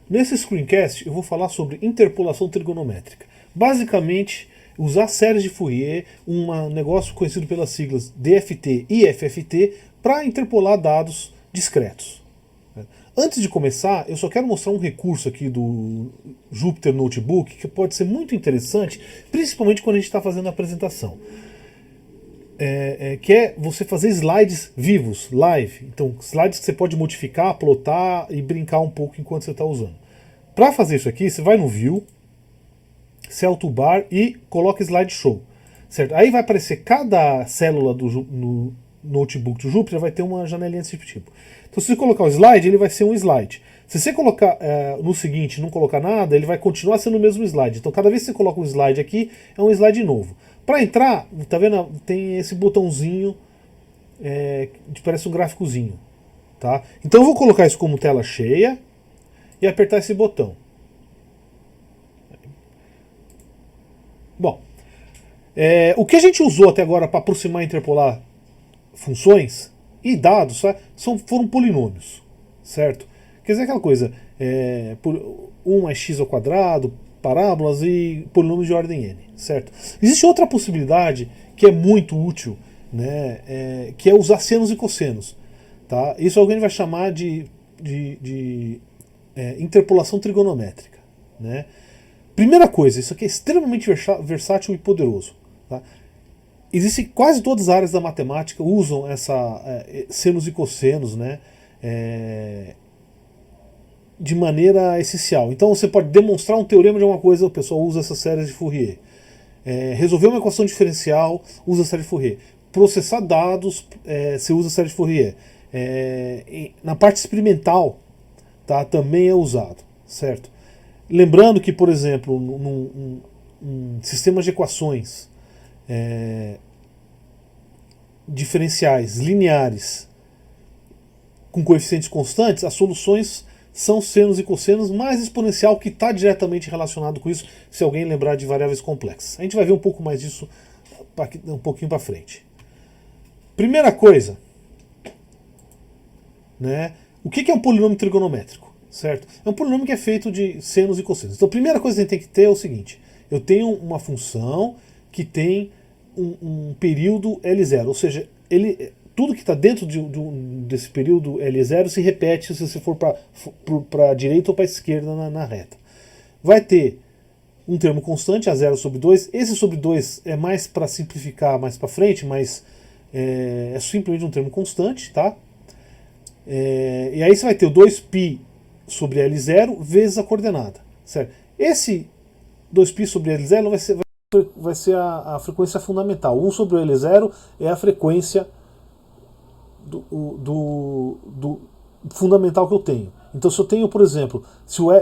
Nesse screencast eu vou falar sobre interpolação trigonométrica. Basicamente, usar séries de Fourier, um negócio conhecido pelas siglas DFT e FFT, para interpolar dados discretos. Antes de começar, eu só quero mostrar um recurso aqui do Jupyter Notebook que pode ser muito interessante, principalmente quando a gente está fazendo a apresentação. Que é você fazer slides vivos, live. Então, slides que você pode modificar, plotar e brincar um pouco enquanto você está usando. Para fazer isso aqui, você vai no View, Celtobar e coloca Slideshow. Certo? Aí vai aparecer cada célula no notebook do Jupyter, vai ter uma janelinha desse tipo. Então, se você colocar o slide, ele vai ser um slide. Se você colocar no seguinte não colocar nada, ele vai continuar sendo o mesmo slide. Então, cada vez que você coloca um slide aqui, é um slide novo. Para entrar, tá vendo? Tem esse botãozinho que parece um gráficozinho. Tá? Então eu vou colocar isso como tela cheia e apertar esse botão. Bom, o que a gente usou até agora para aproximar e interpolar funções e dados foram polinômios, certo? Quer dizer, aquela coisa, 1 mais x ao quadrado, parábolas e polinômios de ordem n, certo? Existe outra possibilidade que é muito útil, né, que é usar senos e cossenos. Tá? Isso alguém vai chamar de interpolação trigonométrica. Né? Primeira coisa, isso aqui é extremamente versátil e poderoso. Tá? Existem quase todas as áreas da matemática usam senos e cossenos, né, de maneira essencial. Então você pode demonstrar um teorema de alguma coisa, o pessoal usa essas séries de Fourier. Resolver uma equação diferencial, usa a série de Fourier. Processar dados, você usa a série de Fourier. Na parte experimental, tá, também é usado, certo? Lembrando que, por exemplo, num sistema de equações diferenciais lineares com coeficientes constantes, as soluções são senos e cossenos, mais exponencial, que está diretamente relacionado com isso, se alguém lembrar de variáveis complexas. A gente vai ver um pouco mais disso um pouquinho para frente. Primeira coisa, né, o que é um polinômio trigonométrico? Certo? É um polinômio que é feito de senos e cossenos. Então a primeira coisa que a gente tem que ter é o seguinte: eu tenho uma função que tem um período L0, ou seja, tudo que está dentro desse período L0 se repete se você for para a direita ou para a esquerda na reta. Vai ter um termo constante, a 0 sobre 2. Esse sobre 2 é mais para simplificar mais para frente, mas é simplesmente um termo constante. Tá? E aí você vai ter o 2π sobre L0 vezes a coordenada. Certo? Esse 2π sobre L0 vai ser a frequência fundamental. 1 sobre o L0 é a frequência do fundamental que eu tenho. Então, se eu tenho, por exemplo,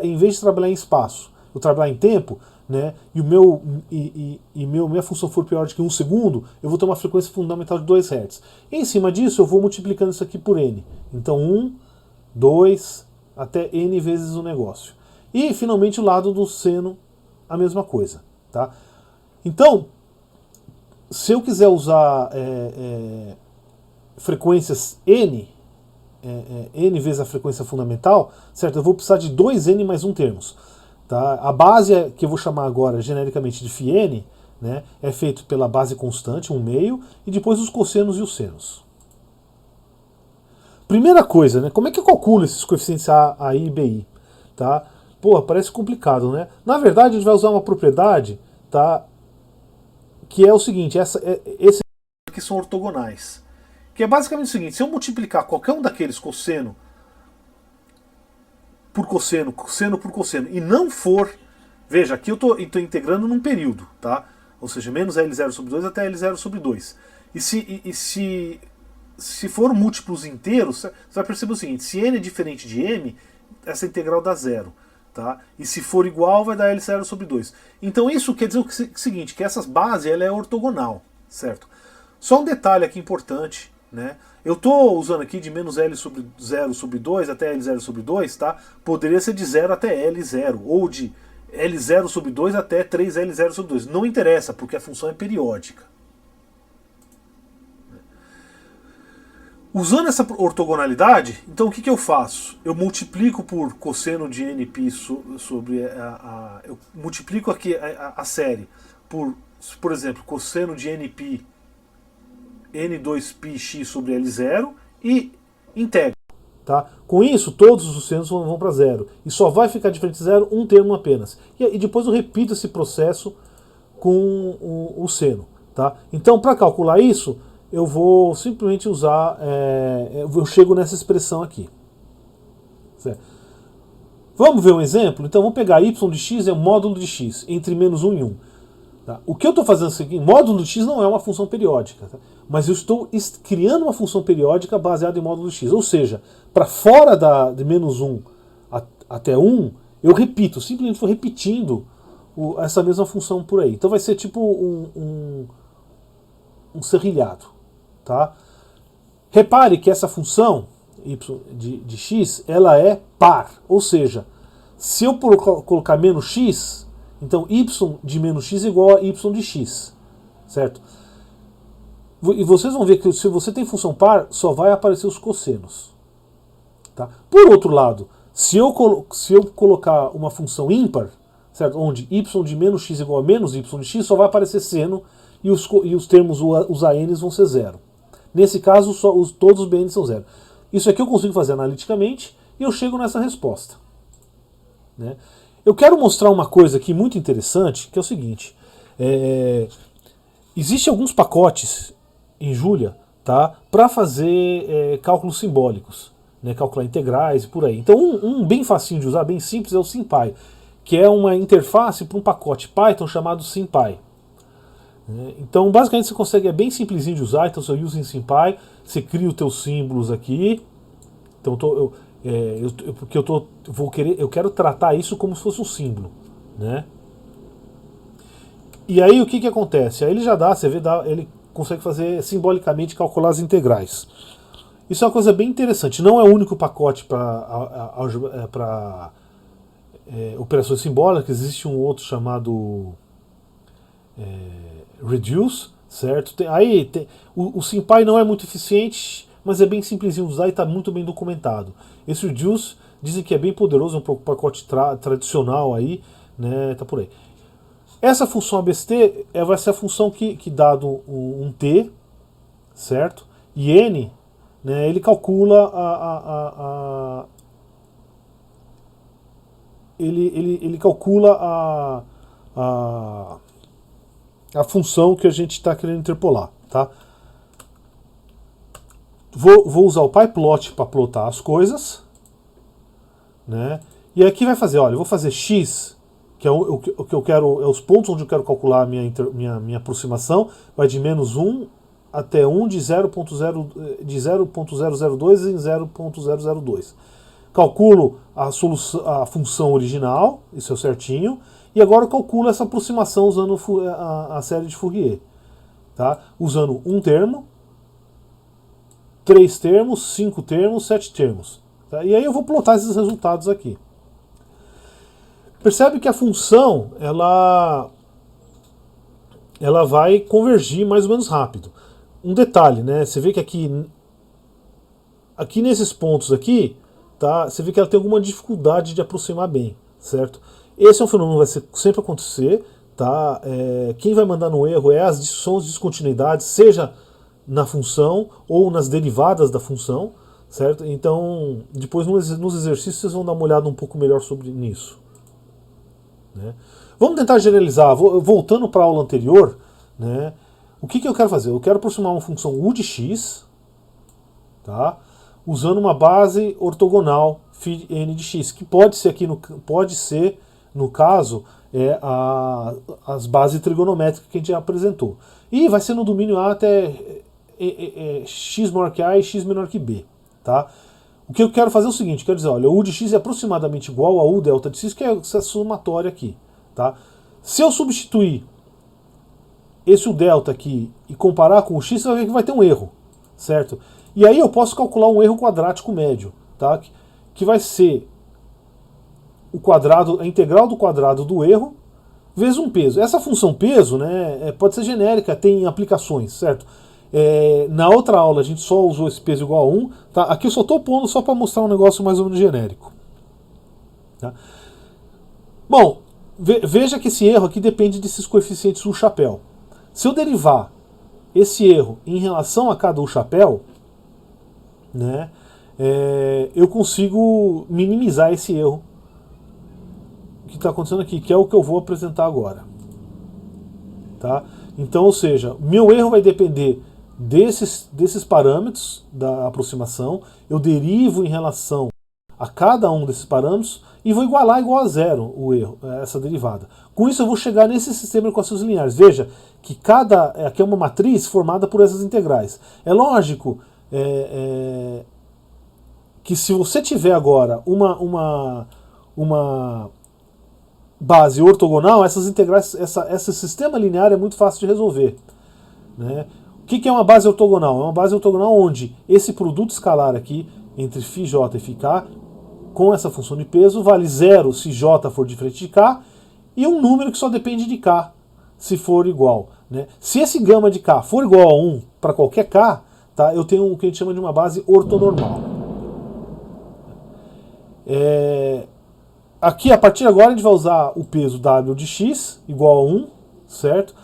em vez de trabalhar em espaço, eu trabalhar em tempo, né, e minha função for pior do que 1 segundo, eu vou ter uma frequência fundamental de 2 Hz. Em cima disso, eu vou multiplicando isso aqui por n. Então, 1, 2, até n vezes o negócio. E, finalmente, o lado do seno, a mesma coisa. Tá? Então, se eu quiser usar frequências n, n vezes a frequência fundamental, certo? Eu vou precisar de 2n mais 1 termos. Tá? A base que eu vou chamar agora genericamente de φn, né, é feito pela base constante, 1/2, e depois os cossenos e os senos. Primeira coisa, né, como é que eu calculo esses coeficientes a, I e BI? Tá? Pô, parece complicado, né? Na verdade, a gente vai usar uma propriedade, tá, que é o seguinte: esses aqui são ortogonais. Que é basicamente o seguinte: se eu multiplicar qualquer um daqueles cosseno por cosseno, cosseno por cosseno, e não for... Veja, aqui eu estou integrando num período, tá? Ou seja, menos L0 sobre 2 até L0 sobre 2. E se for múltiplos inteiros, você vai perceber o seguinte: se n é diferente de m, essa integral dá zero. Tá? E se for igual, vai dar L0 sobre 2. Então isso quer dizer o seguinte: que essa base ela é ortogonal, certo? Só um detalhe aqui importante, né? Eu estou usando aqui de menos L sobre 0 sobre 2 até L0 sobre 2, tá? Poderia ser de 0 até L0, ou de L0 sobre 2 até 3L0 sobre 2. Não interessa, porque a função é periódica. Usando essa ortogonalidade, então o que eu faço? Eu multiplico por cosseno de nπ sobre eu multiplico aqui a série por exemplo, cosseno de nπ n2πx sobre L0 e integro. Tá? Com isso, todos os senos vão para zero. E só vai ficar diferente de zero um termo apenas. E depois eu repito esse processo com o seno. Tá? Então, para calcular isso, eu vou simplesmente usar... eu chego nessa expressão aqui. Certo? Vamos ver um exemplo? Então, vamos pegar y de x é o módulo de x, entre menos 1 e 1. Tá? O que eu estou fazendo aqui, módulo de x não é uma função periódica, tá? Mas eu estou criando uma função periódica baseada em módulo de x. Ou seja, para fora de menos 1 até 1, eu repito, simplesmente vou repetindo essa mesma função por aí. Então vai ser tipo um serrilhado. Tá? Repare que essa função y de x ela é par. Ou seja, se eu colocar menos x... Então, y de menos x é igual a y de x, certo? E vocês vão ver que se você tem função par, só vai aparecer os cossenos. Tá? Por outro lado, se eu colocar uma função ímpar, certo? Onde y de menos x é igual a menos y de x, só vai aparecer seno e os termos, os ANs vão ser zero. Nesse caso, todos os BNs são zero. Isso aqui eu consigo fazer analiticamente e eu chego nessa resposta. Né? Eu quero mostrar uma coisa aqui muito interessante, que é o seguinte. Existem alguns pacotes em Julia, tá, para fazer cálculos simbólicos, né, calcular integrais e por aí. Então um bem facinho de usar, bem simples, é o SymPy, que é uma interface para um pacote Python chamado SymPy. Então basicamente você consegue, é bem simplesinho de usar, então você usa em SymPy, você cria os teus símbolos aqui. Então porque eu quero tratar isso como se fosse um símbolo, né? E aí o que acontece? Aí ele já dá, você vê, ele consegue fazer simbolicamente calcular as integrais. Isso é uma coisa bem interessante. Não é o único pacote para operações simbólicas. Existe um outro chamado Reduce, certo? O SymPy não é muito eficiente, mas é bem simplesinho de usar e está muito bem documentado. Esse Reduce dizem que é bem poderoso, é um pacote tradicional aí, né? Tá por aí. Essa função ABCT vai ser a função que dado um T, certo? E N, né, ele calcula ele calcula a função que a gente está querendo interpolar, tá? Vou usar o pyplot para plotar as coisas, né? E aqui vai fazer, olha, eu vou fazer x, que é o que eu quero, é os pontos onde eu quero calcular a minha aproximação, vai de menos 1 até 1 de 0.002 em 0.002. Calculo a função original, isso é certinho, e agora eu calculo essa aproximação usando a série de Fourier, tá? Usando um termo, 3 termos, 5 termos, 7 termos. Tá? E aí eu vou plotar esses resultados aqui. Percebe que a função ela vai convergir mais ou menos rápido. Um detalhe, né? Você vê que aqui nesses pontos aqui, tá? Você vê que ela tem alguma dificuldade de aproximar bem, certo? Esse é um fenômeno que vai sempre acontecer, tá? Quem vai mandar no erro são as descontinuidades, seja na função ou nas derivadas da função, certo? Então, depois nos exercícios vocês vão dar uma olhada um pouco melhor sobre nisso. Né? Vamos tentar generalizar, voltando para a aula anterior, né? O que eu quero fazer? Eu quero aproximar uma função u de x, tá? Usando uma base ortogonal φ n de x, que pode ser no caso as bases trigonométricas que a gente já apresentou. E vai ser no domínio A até x maior que A e x menor que B. Tá? O que eu quero fazer é o seguinte, quero dizer, olha, o u de x é aproximadamente igual a u delta de x, que é essa somatória aqui. Tá? Se eu substituir esse u delta aqui e comparar com o x, você vai ver que vai ter um erro, certo? E aí eu posso calcular um erro quadrático médio, tá? Que vai ser a integral do quadrado do erro vezes um peso. Essa função peso, né, pode ser genérica, tem aplicações, certo? Na outra aula a gente só usou esse peso igual a 1. Tá? Aqui eu só estou pondo só para mostrar um negócio mais ou menos genérico. Tá? Bom, veja que esse erro aqui depende desses coeficientes U chapéu. Se eu derivar esse erro em relação a cada U chapéu, né, eu consigo minimizar esse erro que está acontecendo aqui, que é o que eu vou apresentar agora. Tá? Então, ou seja, meu erro vai depender desses parâmetros da aproximação, eu derivo em relação a cada um desses parâmetros e vou igualar igual a zero o erro, essa derivada. Com isso eu vou chegar nesse sistema de equações lineares. Veja que aqui é uma matriz formada por essas integrais. É lógico que se você tiver agora uma base ortogonal, essas integrais, esse sistema linear é muito fácil de resolver. Né? O que é uma base ortogonal? É uma base ortogonal onde esse produto escalar aqui, entre φj e φk, com essa função de peso, vale zero se j for diferente de k, e um número que só depende de k, se for igual. Né? Se esse gama de k for igual a 1 para qualquer k, tá, eu tenho o que a gente chama de uma base ortonormal. Aqui, a partir de agora, a gente vai usar o peso W de x igual a 1, certo?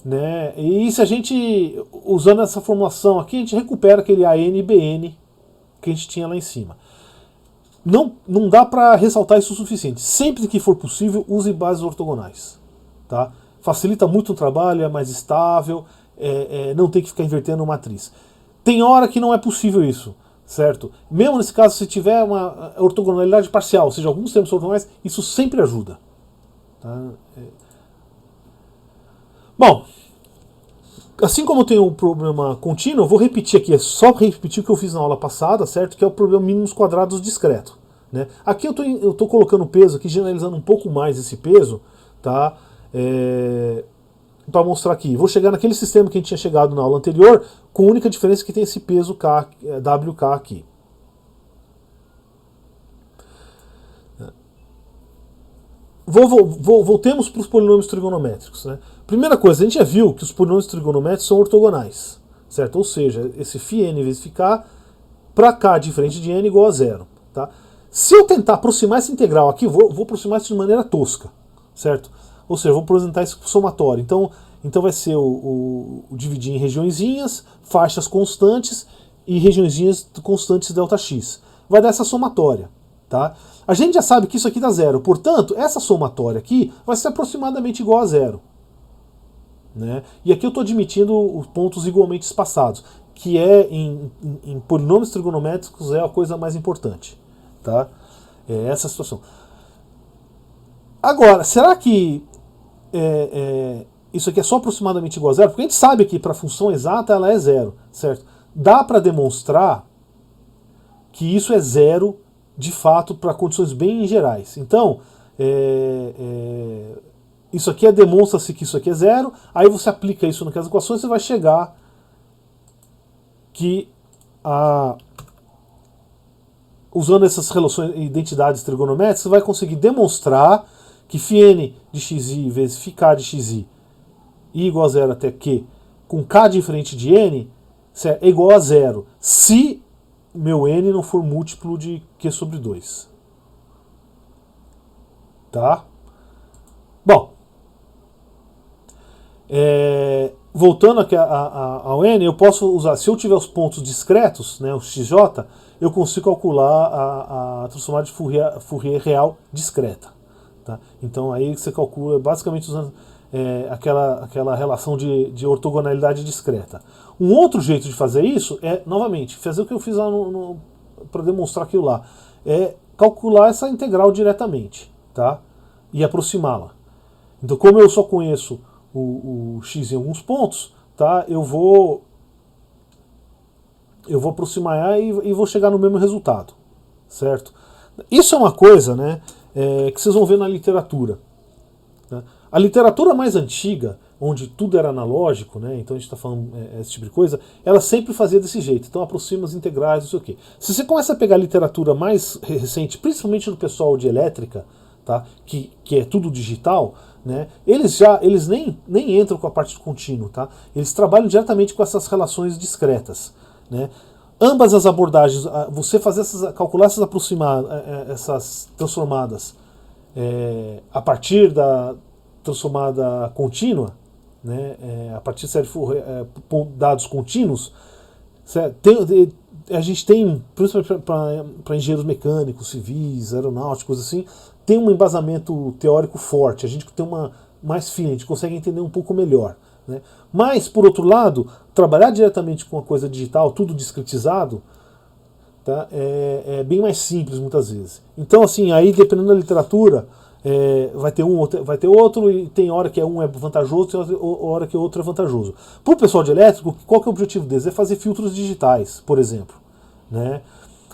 Né? E se a gente, usando essa formulação aqui, a gente recupera aquele AN e BN que a gente tinha lá em cima. Não dá para ressaltar isso o suficiente. Sempre que for possível, use bases ortogonais. Tá? Facilita muito o trabalho, é mais estável, não tem que ficar invertendo matriz. Tem hora que não é possível isso, certo? Mesmo nesse caso, se tiver uma ortogonalidade parcial, ou seja, alguns sistemas ortogonais, isso sempre ajuda. Tá? Bom, assim como eu tenho um problema contínuo, eu vou repetir aqui, só repetir o que eu fiz na aula passada, certo? Que é o problema mínimos quadrados discreto. Né? Aqui eu estou colocando o peso, aqui generalizando um pouco mais esse peso, tá? Para mostrar aqui. Vou chegar naquele sistema que a gente tinha chegado na aula anterior, com a única diferença que tem esse peso K, WK aqui. Voltemos para os polinômios trigonométricos. Né? Primeira coisa, a gente já viu que os polinômios trigonométricos são ortogonais, certo? Ou seja, esse φn vezes φk para k diferente de n igual a zero. Tá? Se eu tentar aproximar essa integral aqui, vou aproximar isso de maneira tosca, certo? Ou seja, vou apresentar isso somatório. Então vai ser o dividir em regiõezinhas, faixas constantes e regiõezinhas constantes ΔX. Vai dar essa somatória. Tá? A gente já sabe que isso aqui dá zero, portanto, essa somatória aqui vai ser aproximadamente igual a zero. Né? E aqui eu estou admitindo os pontos igualmente espaçados, que em polinômios trigonométricos é a coisa mais importante. Tá? É essa a situação. Agora, será que isso aqui é só aproximadamente igual a zero? Porque a gente sabe que para a função exata ela é zero, certo? Dá para demonstrar que isso é zero de fato para condições bem gerais. Então, isso aqui demonstra-se que isso aqui é zero, aí você aplica isso naquelas equações e você vai chegar que usando essas relações e identidades trigonométricas, você vai conseguir demonstrar que φn de xi vezes φk de xi i igual a zero até q com k diferente de n é igual a zero, se meu n não for múltiplo de q sobre 2. Tá? Bom, voltando aqui ao n, eu posso usar, se eu tiver os pontos discretos, né, o xj, eu consigo calcular a transformada de Fourier real discreta. Tá? Então aí você calcula basicamente usando aquela relação de ortogonalidade discreta. Um outro jeito de fazer isso é, novamente, fazer o que eu fiz lá para demonstrar aquilo lá. É calcular essa integral diretamente, tá? E aproximá-la. Então, como eu só conheço o x em alguns pontos, tá? Eu vou aproximar e vou chegar no mesmo resultado, certo? Isso é uma coisa, né, que vocês vão ver na literatura. Né? A literatura mais antiga, onde tudo era analógico, né, então a gente está falando esse tipo de coisa, ela sempre fazia desse jeito. Então aproxima as integrais, não sei o quê. Se você começa a pegar a literatura mais recente, principalmente do pessoal de elétrica, tá? Que é tudo digital, né? Eles nem entram com a parte do contínuo, tá? Eles trabalham diretamente com essas relações discretas, né? Ambas as abordagens, você fazer calcular essas transformadas a partir da transformada contínua, né? A partir de série dados contínuos, a gente tem, principalmente para engenheiros mecânicos, civis, aeronáuticos, assim, tem um embasamento teórico forte, a gente tem uma mais fina, a gente consegue entender um pouco melhor, né? Mas, por outro lado, trabalhar diretamente com a coisa digital, tudo discretizado, tá? É bem mais simples muitas vezes. Então, assim, aí dependendo da literatura, vai ter outro, e tem hora que um é vantajoso, tem hora que o outro é vantajoso. Para o pessoal de elétrico, qual que é o objetivo deles? É fazer filtros digitais, por exemplo, né?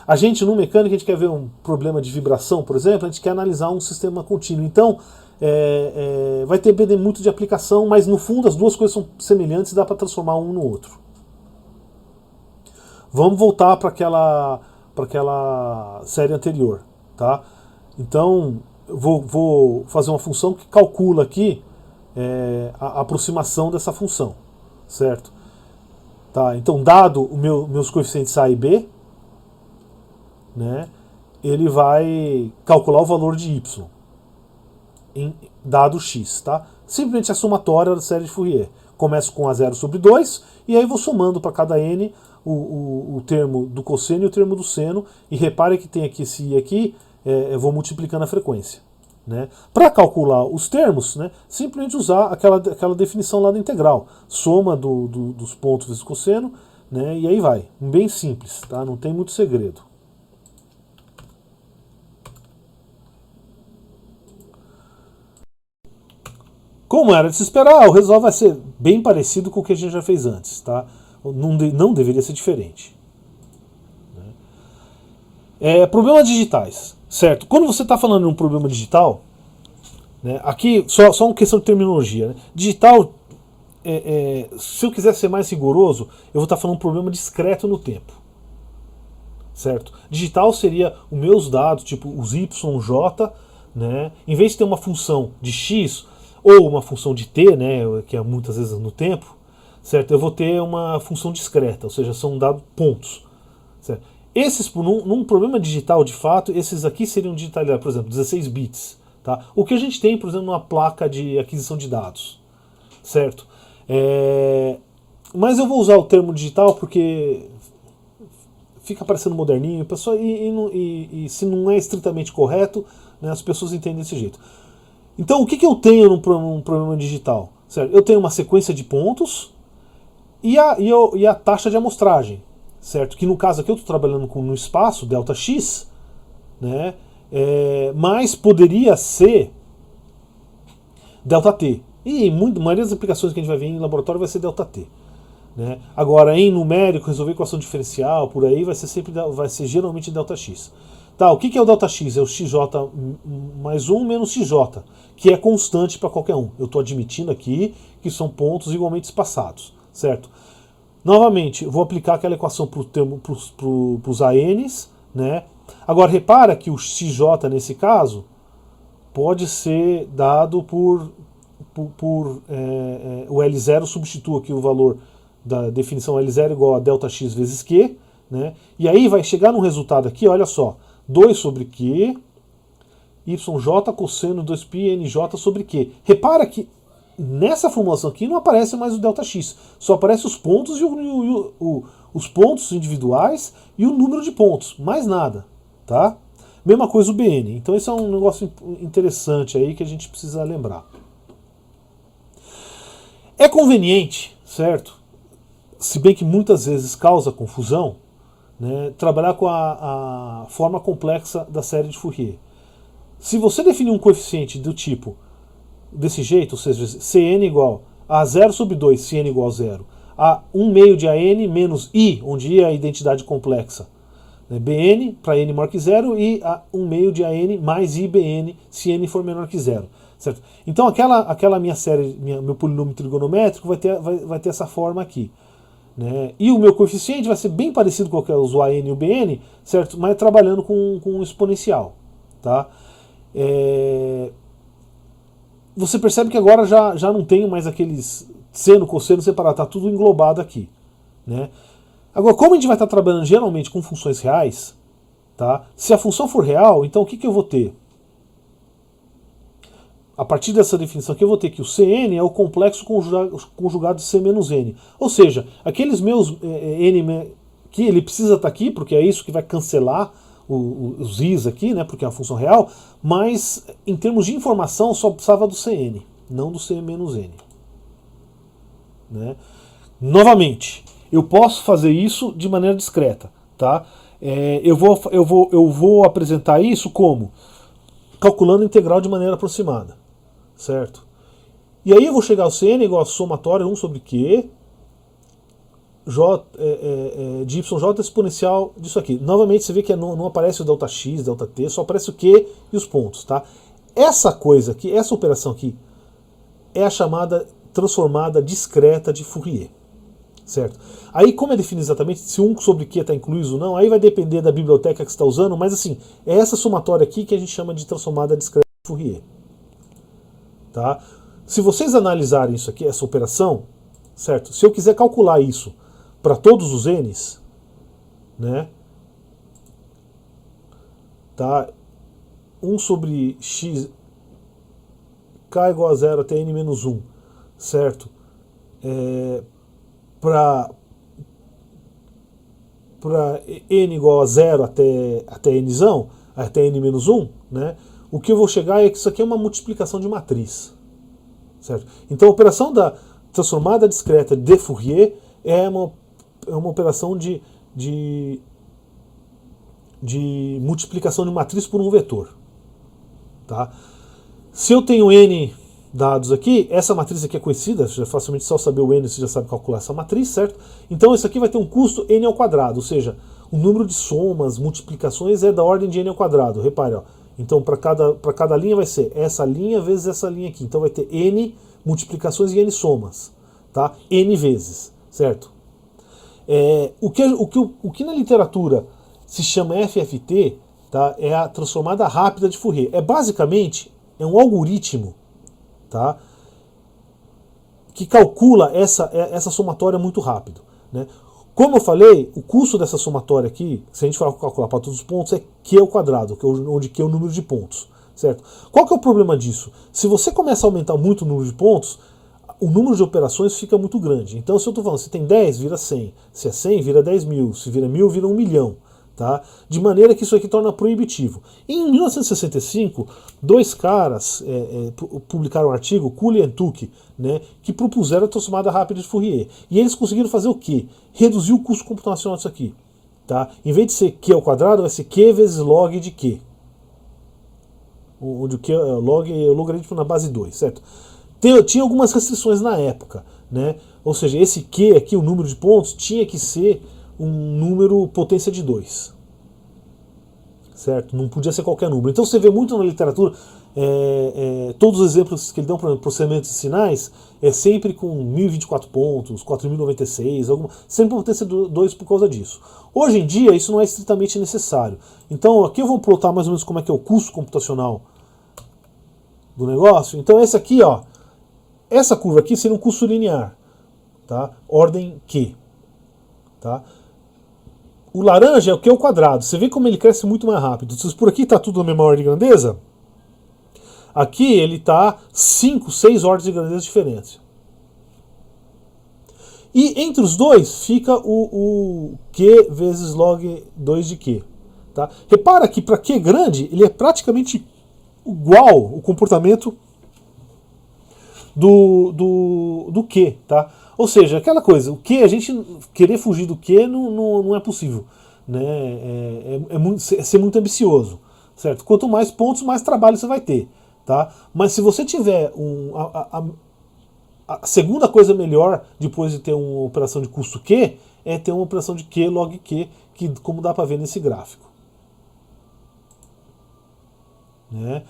A gente, no mecânico, a gente quer ver um problema de vibração, por exemplo, a gente quer analisar um sistema contínuo. Então, vai depender muito de aplicação, mas no fundo as duas coisas são semelhantes e dá para transformar um no outro. Vamos voltar para aquela série anterior, tá? Então, vou fazer uma função que calcula aqui a aproximação dessa função, certo? Tá? Então, dado meus coeficientes A e B, né, ele vai calcular o valor de y em dado x, tá? Simplesmente a somatória da série de Fourier. Começo com A0 sobre 2 e aí vou somando para cada n o termo do cosseno e o termo do seno, e repare que tem aqui esse i aqui, eu vou multiplicando a frequência, né? Para calcular os termos, né, simplesmente usar aquela definição lá da integral, soma dos pontos desse cosseno, né, e aí vai, bem simples, tá? Não tem muito segredo. Como era de se esperar, o resultado vai ser bem parecido com o que a gente já fez antes, tá? Não deveria ser diferente. Problemas digitais, certo? Quando você está falando de um problema digital, né, aqui só uma questão de terminologia, né? Digital, se eu quiser ser mais rigoroso, eu vou estar falando de um problema discreto no tempo, certo? Digital seria os meus dados, tipo os y, j, né? Em vez de ter uma função de x ou uma função de t, né, que é muitas vezes no tempo, certo? Eu vou ter uma função discreta, ou seja, são dados pontos, certo? Num problema digital, de fato, esses aqui seriam digitalizados, por exemplo, 16 bits, tá? O que a gente tem, por exemplo, numa placa de aquisição de dados, certo? Mas eu vou usar o termo digital porque fica parecendo moderninho, pessoal, e se não é estritamente correto, né, as pessoas entendem desse jeito. Então, o que eu tenho num problema digital? Certo? Eu tenho uma sequência de pontos e a taxa de amostragem, certo? Que no caso aqui eu estou trabalhando no espaço, ΔX, né? Mas poderia ser ΔT. E a maioria das aplicações que a gente vai ver em laboratório vai ser ΔT. Né? Agora, em numérico, resolver equação diferencial, por aí, vai ser geralmente ΔX. Tá, o que é o ΔX? É o XJ mais 1 menos XJ, que é constante para qualquer um. Eu estou admitindo aqui que são pontos igualmente espaçados, certo? Novamente, eu vou aplicar aquela equação para os ANs, né? Agora, repara que o XJ, nesse caso, pode ser dado por o L0, substitua aqui o valor da definição L0 igual a ΔX vezes Q, né? E aí vai chegar num resultado aqui, olha só, 2 sobre Q, YJ cosseno 2π NJ sobre Q. Repara que nessa formulação aqui não aparece mais o ΔX, só aparece os pontos e os pontos individuais e o número de pontos, mais nada, tá? Mesma coisa o BN. Então esse é um negócio interessante aí que a gente precisa lembrar. É conveniente, certo? Se bem que muitas vezes causa confusão, né, trabalhar com a forma complexa da série de Fourier. Se você definir um coeficiente do tipo desse jeito, ou seja, Cn igual a 0 sobre 2, Cn igual a 0, a 1 meio de AN menos I, onde I é a identidade complexa, né, Bn para n maior que 0 e a 1 meio de AN mais IBN se n for menor que 0. Certo? Então aquela minha série, meu polinômio trigonométrico vai ter essa forma aqui. Né? E o meu coeficiente vai ser bem parecido com o AN e o BN, certo? Mas trabalhando com um exponencial. Tá? você percebe que agora já não tem mais aqueles seno, cosseno separado, está tudo englobado aqui. Né? Agora, como a gente vai estar trabalhando geralmente com funções reais, tá? Se a função for real, então o que eu vou ter? A partir dessa definição aqui eu vou ter que o Cn é o complexo conjugado de C menos N. Ou seja, aqueles meus N que ele precisa estar aqui, porque é isso que vai cancelar os Is aqui, né, porque é uma função real, mas em termos de informação só precisava do Cn, não do C menos N. Né? Novamente, eu posso fazer isso de maneira discreta. Tá? Eu vou apresentar isso como calculando integral de maneira aproximada. Certo? E aí eu vou chegar ao Cn igual a somatória 1 sobre Q de YJ exponencial disso aqui. Novamente você vê que não aparece o ΔX, ΔT, só aparece o Q e os pontos. Tá? Essa coisa aqui, essa operação aqui, é a chamada transformada discreta de Fourier. Certo? Aí como é definido exatamente se 1 sobre Q está incluído ou não, aí vai depender da biblioteca que você está usando, mas assim, é essa somatória aqui que a gente chama de transformada discreta de Fourier. Tá? Se vocês analisarem isso aqui, essa operação, certo? Se eu quiser calcular isso para todos os n's, né? Tá? 1 sobre x, k igual a 0 até n menos 1, certo? Para n igual a 0 até nzão, até n menos 1, né? O que eu vou chegar é que isso aqui é uma multiplicação de matriz. Certo? Então a operação da transformada discreta de Fourier é uma operação de multiplicação de matriz por um vetor. Tá? Se eu tenho n dados aqui, essa matriz aqui é conhecida, facilmente só saber o n você já sabe calcular essa matriz, certo? Então isso aqui vai ter um custo n ao quadrado, ou seja, o número de somas, multiplicações é da ordem de n ao quadrado. Repare, ó. Então, para cada linha vai ser essa linha vezes essa linha aqui. Então, vai ter n multiplicações e n somas. Tá? N vezes. Certo? O que na literatura se chama FFT, tá? É a transformada rápida de Fourier. Basicamente um algoritmo, tá? Que calcula essa somatória muito rápido. Né? Como eu falei, o custo dessa somatória aqui, se a gente for calcular para todos os pontos, é Q ao quadrado, onde Q é o número de pontos. Certo? Qual que é o problema disso? Se você começa a aumentar muito o número de pontos, o número de operações fica muito grande. Então, se eu estou falando, se tem 10, vira 100. Se é 100, vira 10 mil. Se vira 1000, vira 1 milhão. Tá? De maneira que isso aqui torna proibitivo. Em 1965, dois caras publicaram um artigo, Cooley e Tukey, né, que propuseram a transformada rápida de Fourier. E eles conseguiram fazer o quê? Reduzir o custo computacional disso aqui. Tá? Em vez de ser Q ao quadrado, vai ser Q vezes log de Q. Onde o Q log é o logaritmo na base 2, certo? Tinha algumas restrições na época, né? Ou seja, esse Q aqui, o número de pontos, tinha que ser um número potência de 2. Certo? Não podia ser qualquer número. Então você vê muito na literatura, todos os exemplos que ele dão para processamentos de sinais, é sempre com 1024 pontos, 4096, sempre potência de 2 por causa disso. Hoje em dia isso não é estritamente necessário. Então aqui eu vou plotar mais ou menos como é que é o custo computacional do negócio. Então esse aqui, ó, essa curva aqui seria um custo linear, tá? Ordem Q. Tá? O laranja é o Q ao quadrado. Você vê como ele cresce muito mais rápido. Se por aqui está tudo na mesma ordem de grandeza, aqui ele está 5, 6 ordens de grandeza diferentes. E entre os dois fica o Q vezes log 2 de Q. Tá? Repara que para Q grande, ele é praticamente igual o comportamento do Q. Tá? Ou seja, aquela coisa, o Q, a gente querer fugir do Q não é possível. Né? É ser muito ambicioso. Certo? Quanto mais pontos, mais trabalho você vai ter. Tá? Mas se você tiver a segunda coisa melhor, depois de ter uma operação de custo Q, é ter uma operação de Q log Q, que, como dá para ver nesse gráfico. Né?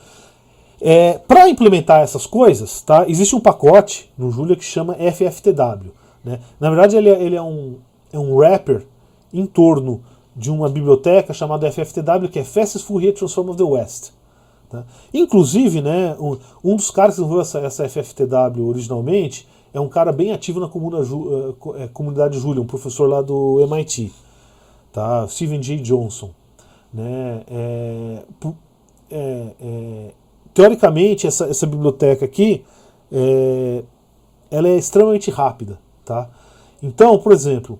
Para implementar essas coisas, tá, existe um pacote no Julia que chama FFTW. Né? Na verdade, ele é um wrapper em torno de uma biblioteca chamada FFTW, que é Fastest Fourier Transform of the West. Tá? Inclusive, né, um dos caras que desenvolveu essa FFTW originalmente é um cara bem ativo na comunidade Julia, um professor lá do MIT, tá? Stephen J. Johnson. Né? Teoricamente, essa biblioteca aqui ela é extremamente rápida. Tá? Então, por exemplo,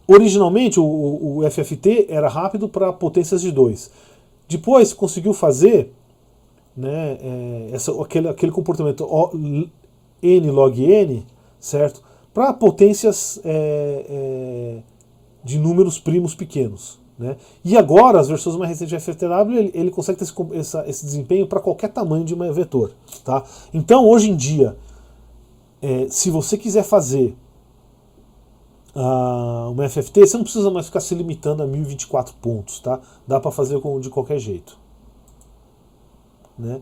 originalmente o FFT era rápido para potências de 2. Depois conseguiu fazer, né, aquele comportamento n log n, certo? Para potências de números primos pequenos. Né? E agora, as versões mais recentes de FFTW, ele consegue ter esse desempenho para qualquer tamanho de um vetor. Tá? Então, hoje em dia, se você quiser fazer uma FFT, você não precisa mais ficar se limitando a 1024 pontos. Tá? Dá para fazer de qualquer jeito. Né?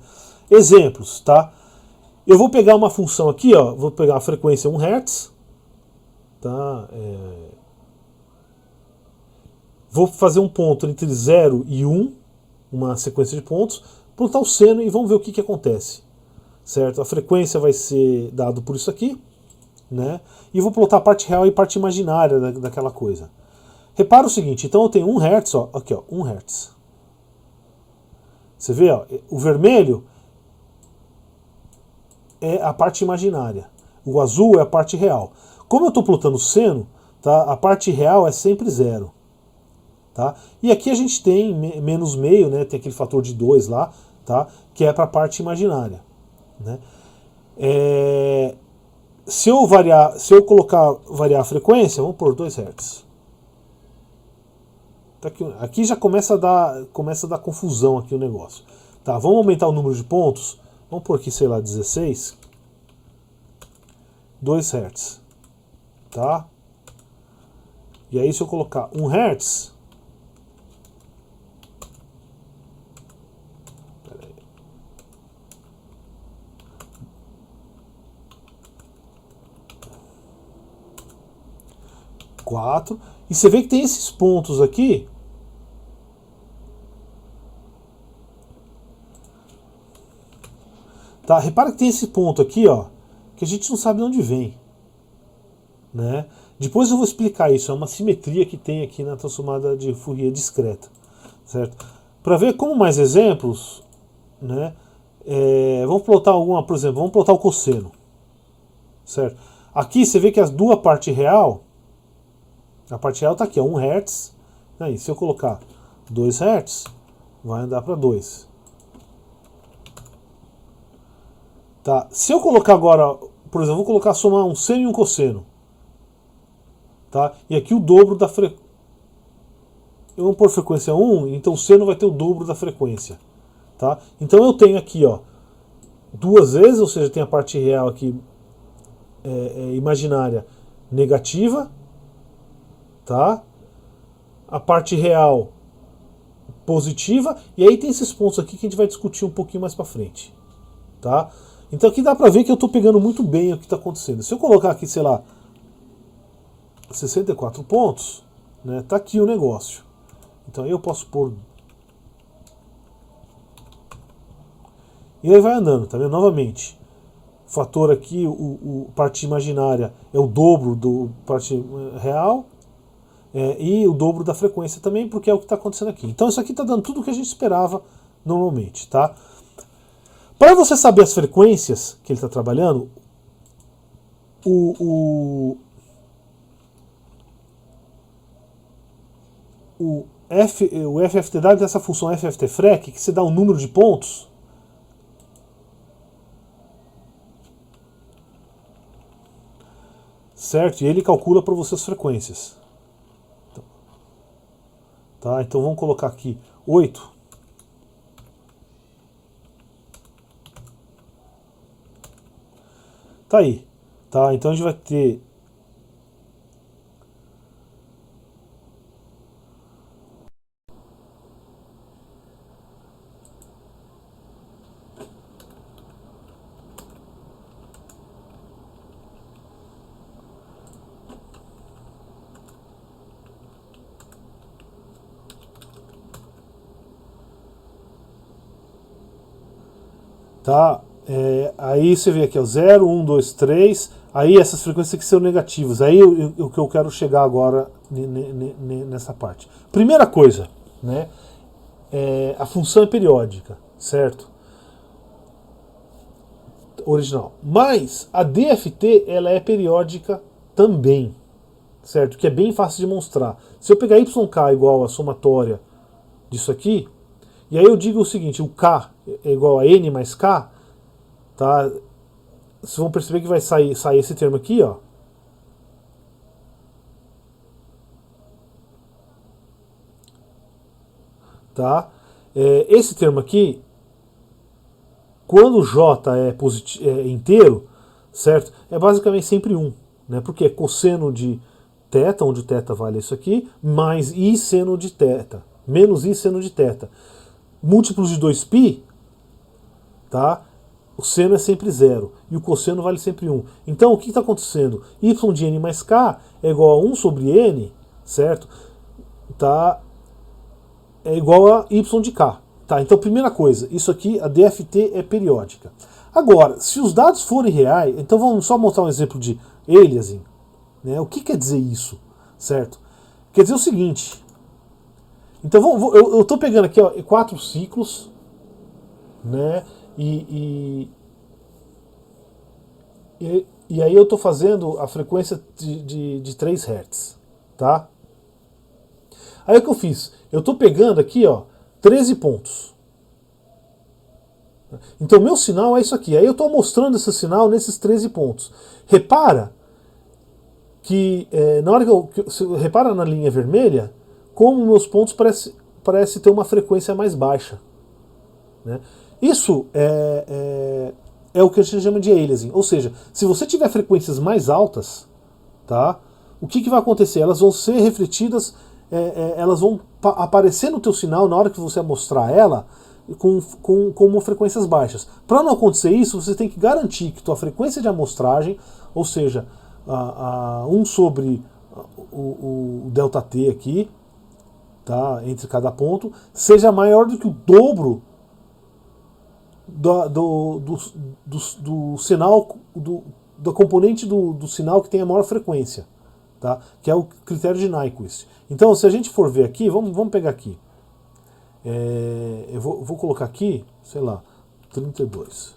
Exemplos. Tá? Eu vou pegar uma função aqui, ó, vou pegar a frequência 1 Hz. Tá? Vou fazer um ponto entre 0 e 1, uma sequência de pontos, plotar o seno e vamos ver o que acontece. Certo? A frequência vai ser dado por isso aqui, né? E vou plotar a parte real e a parte imaginária daquela coisa. Repara o seguinte, então eu tenho 1 Hz, ó, aqui ó, 1 Hz. Você vê, ó, o vermelho é a parte imaginária, o azul é a parte real. Como eu estou plotando o seno, tá, a parte real é sempre 0. Tá? E aqui a gente tem menos meio, né? Tem aquele fator de 2 lá, tá? Que é para a parte imaginária. Né? Se eu variar a frequência, vamos por 2 Hz. Tá aqui já começa a dar confusão aqui o negócio. Tá, vamos aumentar o número de pontos. Vamos por aqui, sei lá, 16. 2 Hz. Tá? E aí se eu colocar 1 Hz, 4. E você vê que tem esses pontos aqui. Tá? Repara que tem esse ponto aqui, ó, que a gente não sabe de onde vem. Né? Depois eu vou explicar isso. É uma simetria que tem aqui na transformada de Fourier discreta. Certo? Para ver como mais exemplos, né, vamos plotar por exemplo, vamos plotar o cosseno. Certo? Aqui você vê que as duas partes real, a parte real está aqui, ó, 1 Hz. Aí, se eu colocar 2 Hz, vai andar para 2. Tá? Se eu colocar agora, por exemplo, vou colocar somar um seno e um cosseno. Tá? E aqui o dobro da frequência. Vamos por frequência 1, então o seno vai ter o dobro da frequência. Tá? Então eu tenho aqui, ó, duas vezes, ou seja, tem a parte real aqui imaginária negativa, tá? A parte real positiva, e aí tem esses pontos aqui que a gente vai discutir um pouquinho mais para frente, tá? Então aqui dá para ver que eu estou pegando muito bem o que está acontecendo. Se eu colocar aqui, sei lá, 64 pontos, né, tá aqui o negócio. Então aí eu posso pôr. E aí vai andando, tá vendo? Novamente, o fator aqui, o parte imaginária é o dobro do parte real, e o dobro da frequência também, porque é o que está acontecendo aqui. Então isso aqui está dando tudo o que a gente esperava normalmente, tá? Para você saber as frequências que ele está trabalhando, o FFTW tem essa função FFTFREQ, que você dá um número de pontos. Certo? E ele calcula para você as frequências. Tá? Então vamos colocar aqui 8. Tá aí. Tá? Então a gente vai ter tá? Aí você vê aqui, ó, 0, 1, 2, 3, aí essas frequências aqui são negativas, aí o que eu quero chegar agora nessa parte. Primeira coisa, né? A função é periódica, certo? Original. Mas a DFT, ela é periódica também, certo? Que é bem fácil de demonstrar. Se eu pegar YK igual a somatória disso aqui, e aí eu digo o seguinte, o K é igual a N mais K, tá? Vocês vão perceber que vai sair esse termo aqui, ó. Tá? Esse termo aqui, quando o J é inteiro, certo? É basicamente sempre 1, né? Porque é cosseno de θ, onde o θ vale isso aqui, mais I seno de θ, menos I seno de θ. Múltiplos de 2π, tá? O seno é sempre 0 e o cosseno vale sempre 1. Então o que está acontecendo? Y de n mais k é igual a 1 sobre n, certo? Tá? É igual a y de k. Tá? Então primeira coisa, isso aqui, a DFT é periódica. Agora, se os dados forem reais, então vamos só mostrar um exemplo de aliasing. Né? O que quer dizer isso? Certo? Quer dizer o seguinte. Então eu estou pegando aqui, ó, 4 ciclos, né? E aí eu estou fazendo a frequência de 3 Hz, tá? Aí o que eu fiz? Eu estou pegando aqui, ó, 13 pontos. Então meu sinal é isso aqui. Aí eu estou mostrando esse sinal nesses 13 pontos. Repara que na hora repara na linha vermelha, como meus pontos parece ter uma frequência mais baixa, né? Isso é o que a gente chama de aliasing. Ou seja, se você tiver frequências mais altas, tá, o que vai acontecer? Elas vão ser refletidas, elas vão aparecer no teu sinal na hora que você mostrar ela com frequências baixas. Para não acontecer isso, você tem que garantir que tua frequência de amostragem, ou seja, 1 sobre o ΔT aqui, tá, entre cada ponto, seja maior do que o dobro do sinal, da componente do sinal que tem a maior frequência, tá? Que é o critério de Nyquist. Então, se a gente for ver aqui, vamos pegar aqui. Eu vou colocar aqui, sei lá, 32.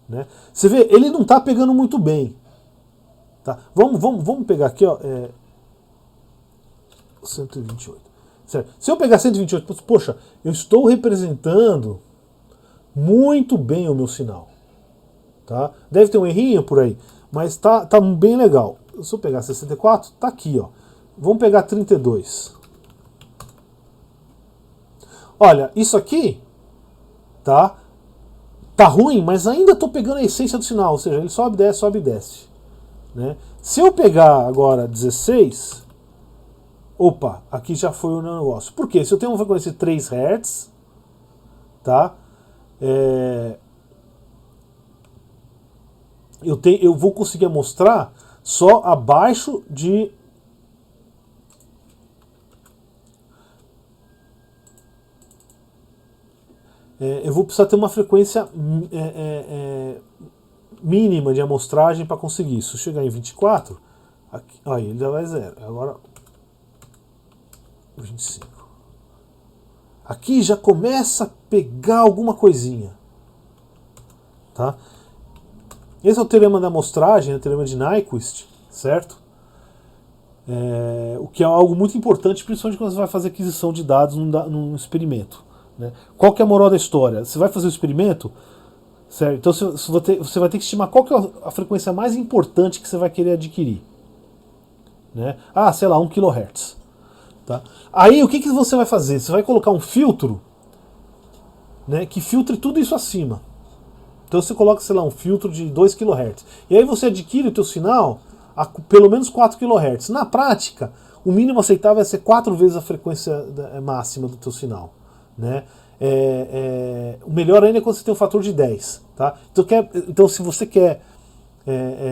Né? Você vê, ele não está pegando muito bem. Tá? Vamos pegar aqui, ó, 128. Certo? Se eu pegar 128, poxa, eu estou representando muito bem o meu sinal. Tá? Deve ter um errinho por aí, mas tá bem legal. Se eu pegar 64, tá aqui, ó. Vamos pegar 32. Olha, isso aqui tá ruim, mas ainda estou pegando a essência do sinal, ou seja, ele sobe e desce. Né? Se eu pegar agora 16, opa, aqui já foi o negócio. Por quê? Se eu tenho uma frequência de 3 Hz, tá? Eu vou conseguir mostrar só abaixo de eu vou precisar ter uma frequência mínima de amostragem para conseguir isso. Se chegar em 24, aqui, aí ele já vai 0. Agora 25. Aqui já começa a pegar alguma coisinha. Tá? Esse é o teorema da amostragem, o teorema de Nyquist, certo? O que é algo muito importante, principalmente quando você vai fazer aquisição de dados num experimento. Né? Qual que é a moral da história? Você vai fazer o experimento, certo? Então você vai ter que estimar qual que é a frequência mais importante que você vai querer adquirir. Né? Sei lá, 1 kHz. Tá? Aí o que você vai fazer? Você vai colocar um filtro, né, que filtre tudo isso acima. Então você coloca, sei lá, um filtro de 2 kHz. E aí você adquire o teu sinal a pelo menos 4 kHz. Na prática, o mínimo aceitável é ser 4 vezes a frequência máxima do teu sinal. Né? O melhor ainda é quando você tem um fator de 10. Tá? Então se você quer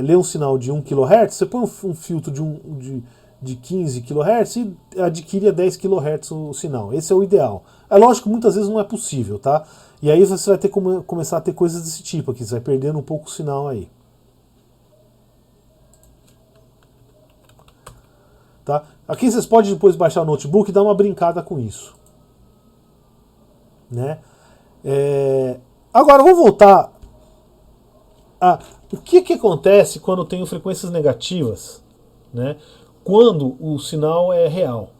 ler um sinal de 1 kHz, você põe um filtro de 15 kHz e adquire a 10 kHz o sinal. Esse é o ideal. É lógico que muitas vezes não é possível, tá? E aí você vai ter que começar a ter coisas desse tipo aqui, você vai perdendo um pouco o sinal aí. Tá? Aqui vocês podem depois baixar o notebook e dar uma brincada com isso. Né? Agora vou voltar a o que acontece quando eu tenho frequências negativas, né? Quando o sinal é real.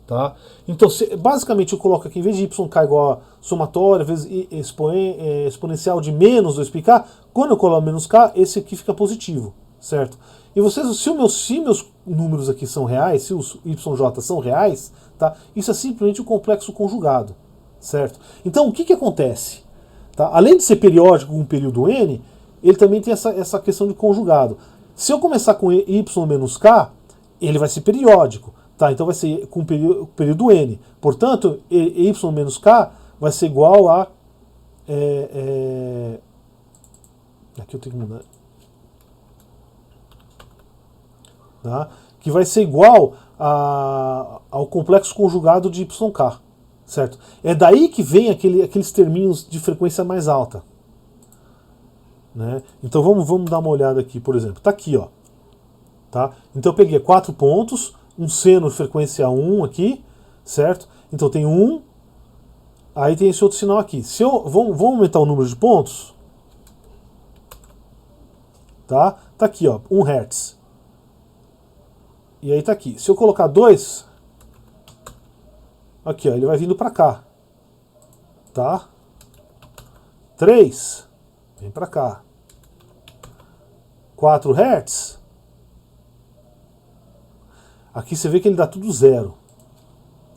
Tá? Então, basicamente eu coloco aqui, em vez de YK igual a somatório, vezes exponencial de menos 2πk, quando eu coloco menos k, esse aqui fica positivo, certo? E vocês, se meus números aqui são reais, se os YJ são reais, tá? Isso é simplesmente o complexo conjugado, certo? Então, o que acontece? Tá? Além de ser periódico com um período n, ele também tem essa questão de conjugado. Se eu começar com y menos k, ele vai ser periódico. Tá, então vai ser com período n. Portanto, y menos k vai ser igual a... aqui eu tenho que mudar. Tá? Que vai ser igual ao complexo conjugado de yk. Certo? É daí que vem aqueles terminhos de frequência mais alta. Né? Então vamos dar uma olhada aqui, por exemplo. Está aqui, ó. Tá? Então eu peguei 4 pontos... um seno de frequência 1 aqui, certo? Então tem 1, aí tem esse outro sinal aqui. Vamos aumentar o número de pontos? Tá? Tá aqui, ó, 1 Hz. E aí tá aqui. Se eu colocar 2, aqui, ó, ele vai vindo para cá. Tá? 3, vem para cá. 4 Hz. Aqui você vê que ele dá tudo 0.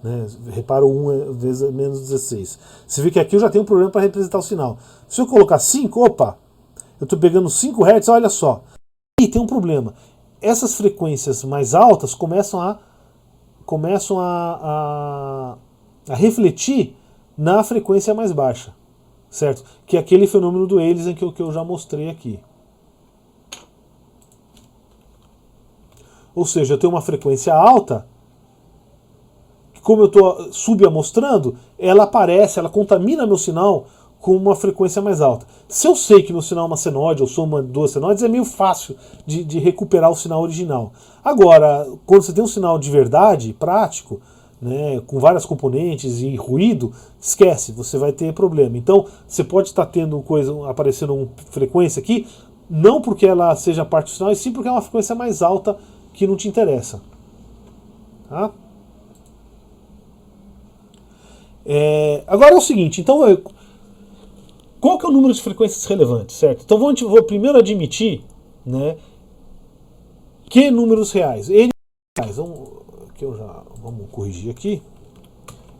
Né? Repara, o 1 vezes menos 16. Você vê que aqui eu já tenho um problema para representar o sinal. Se eu colocar 5, opa, eu estou pegando 5 Hz, olha só. E tem um problema. Essas frequências mais altas começam a refletir na frequência mais baixa. Certo? Que é aquele fenômeno do Elias que eu já mostrei aqui. Ou seja, eu tenho uma frequência alta, que como eu estou subamostrando, ela aparece, ela contamina meu sinal com uma frequência mais alta. Se eu sei que meu sinal é uma senoide ou soma duas senoides, é meio fácil de recuperar o sinal original. Agora, quando você tem um sinal de verdade, prático, né, com várias componentes e ruído, esquece, você vai ter problema. Então, você pode estar tendo aparecendo uma frequência aqui, não porque ela seja parte do sinal, e sim porque é uma frequência mais alta que não te interessa. Tá? Agora é o seguinte, então qual que é o número de frequências relevantes, certo? Então vou primeiro admitir, né, que números reais, n reais, vamos corrigir aqui,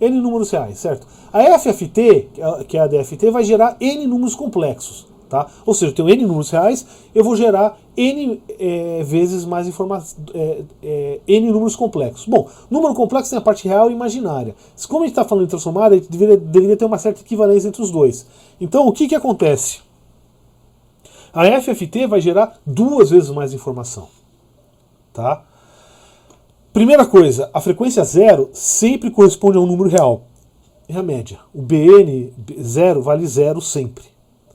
n números reais, certo? A FFT, que é a DFT, vai gerar n números complexos. Tá? Ou seja, eu tenho n números reais, eu vou gerar n vezes mais informação, n números complexos. Bom, número complexo tem a parte real e imaginária. Como a gente está falando em transformada, a gente deveria ter uma certa equivalência entre os dois. Então, o que acontece? A FFT vai gerar 2 vezes mais informação. Tá? Primeira coisa, a frequência 0 sempre corresponde a um número real. É a média. O BN 0 vale 0 sempre.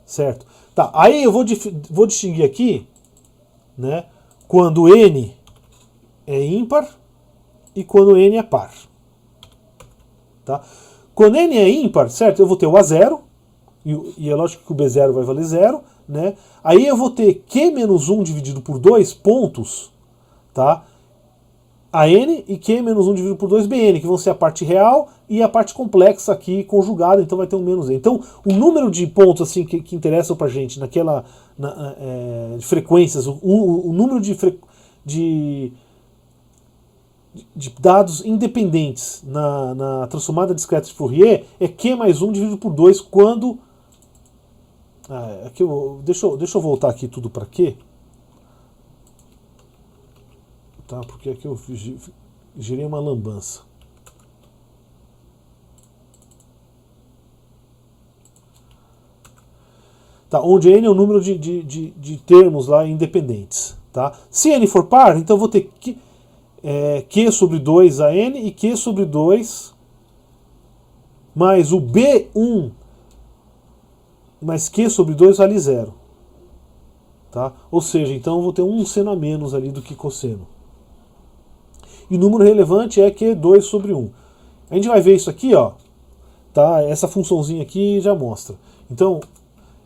Certo? Tá, aí eu vou distinguir aqui, né, quando n é ímpar e quando n é par. Tá? Quando n é ímpar, certo? Eu vou ter o A0, e é lógico que o B0 vai valer 0, né? Aí eu vou ter Q menos 1 dividido por 2 pontos, tá? AN e Q menos 1 dividido por 2 BN, que vão ser a parte real e a parte complexa aqui conjugada, então vai ter um menos N. Então, o número de pontos assim que interessam pra gente naquela de frequências, o número de dados independentes na transformada discreta de Fourier é Q mais 1 dividido por 2 quando... aqui deixa eu voltar aqui tudo para Q. Tá, porque aqui eu gerei uma lambança. Tá, onde n é o número de termos lá independentes. Tá? Se n for par, então eu vou ter Q sobre 2 a n e Q sobre 2 mais o B1 mas Q sobre 2 vale zero. Tá? Ou seja, então eu vou ter um seno a menos ali do que cosseno. E o número relevante é Q2 sobre 1. A gente vai ver isso aqui, ó. Tá? Essa funçãozinha aqui já mostra. Então,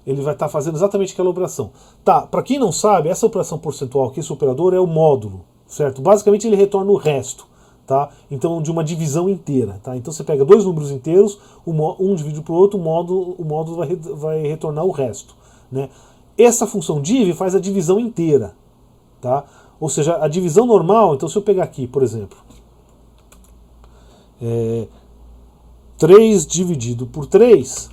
ele vai estar fazendo exatamente aquela operação. Tá, para quem não sabe, essa operação percentual aqui, esse operador é o módulo, certo? Basicamente ele retorna o resto, tá? Então, de uma divisão inteira, tá? Então você pega dois números inteiros, um divide por outro, o módulo vai retornar o resto, né? Essa função div faz a divisão inteira, tá? Ou seja, a divisão normal, então se eu pegar aqui, por exemplo, 3 dividido por 3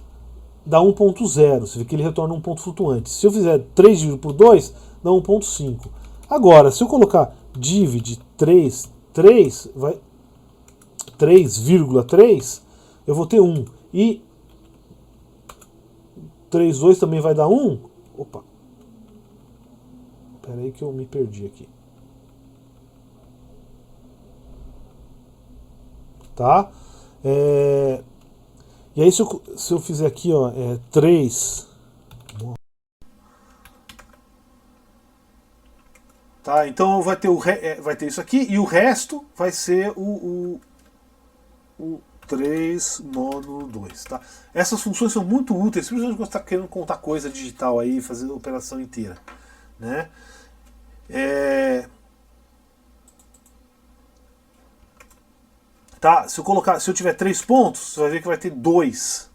dá 1.0, você vê que ele retorna um ponto flutuante. Se eu fizer 3 dividido por 2, dá 1.5. Agora, se eu colocar div de 3, 3,3, eu vou ter 1. E 3,2 também vai dar 1. Opa. Espera aí que eu me perdi aqui. Tá? E aí se eu fizer aqui, ó, 3... Tá, então vai ter isso aqui e o resto vai ser o 3 módulo 2. Tá? Essas funções são muito úteis, principalmente quando você está querendo contar coisa digital aí, fazer a operação inteira. Né? Tá, se eu tiver 3 pontos, você vai ver que vai ter 2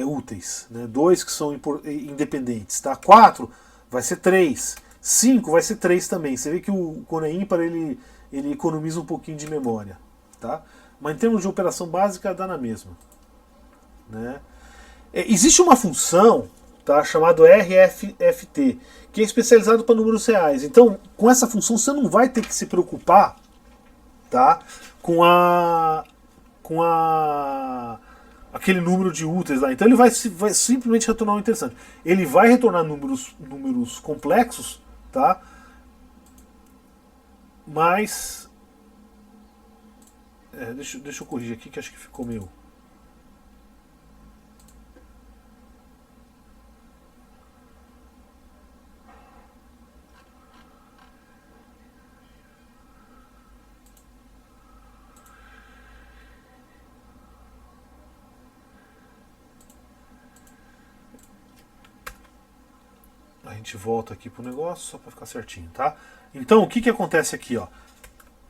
úteis, né? 2 que são independentes. Tá? 4 vai ser 3. 5 vai ser 3 também. Você vê que quando é ímpar ele economiza um pouquinho de memória. Tá? Mas em termos de operação básica dá na mesma. Né? Existe uma função, tá, chamada RFFT, que é especializado para números reais. Então, com essa função você não vai ter que se preocupar, tá, com aquele número de úteis lá. Então ele vai simplesmente retornar um interessante. Ele vai retornar números complexos, tá? Mas deixa eu corrigir aqui que acho que ficou meio. A gente volta aqui pro negócio só para ficar certinho, tá? Então o que acontece aqui, ó?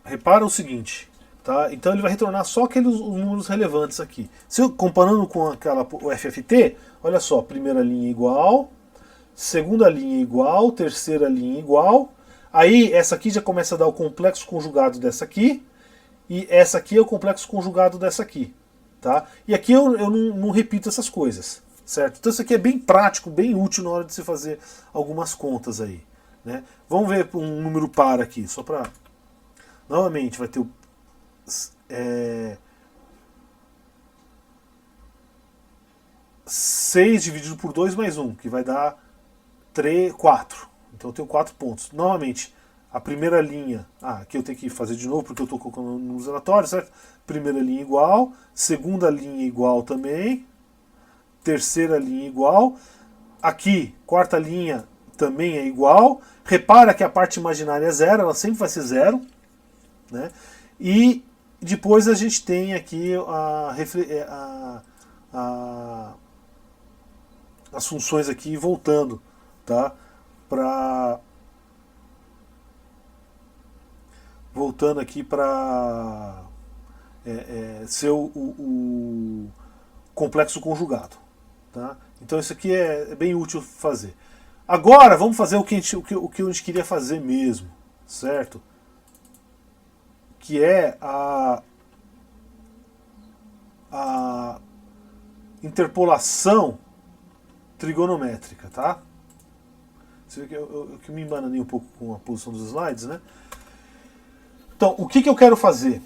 Repara o seguinte, tá? Então ele vai retornar só aqueles números relevantes aqui. Comparando com o FFT, olha só, primeira linha igual, segunda linha igual, terceira linha igual. Aí essa aqui já começa a dar o complexo conjugado dessa aqui, e essa aqui é o complexo conjugado dessa aqui, tá? E aqui eu não repito essas coisas. Certo? Então isso aqui é bem prático, bem útil na hora de você fazer algumas contas aí. Né? Vamos ver um número par aqui, só para... Novamente, vai ter o... 6 dividido por 2 mais 1, que vai dar 4. Então eu tenho 4 pontos. Novamente, a primeira linha... aqui eu tenho que fazer de novo porque eu estou colocando números aleatórios, certo? Primeira linha igual, segunda linha igual também... Terceira linha igual. Aqui, quarta linha também é igual. Repara que a parte imaginária é zero, ela sempre vai ser zero. Né? E depois a gente tem aqui as funções aqui voltando, tá? Voltando aqui para ser o complexo conjugado. Tá? Então isso aqui é bem útil fazer. Agora vamos fazer o que a gente queria fazer mesmo, certo? Que é a interpolação trigonométrica, tá? Você vê que eu me embananei um pouco com a posição dos slides, né? Então, o que eu quero fazer?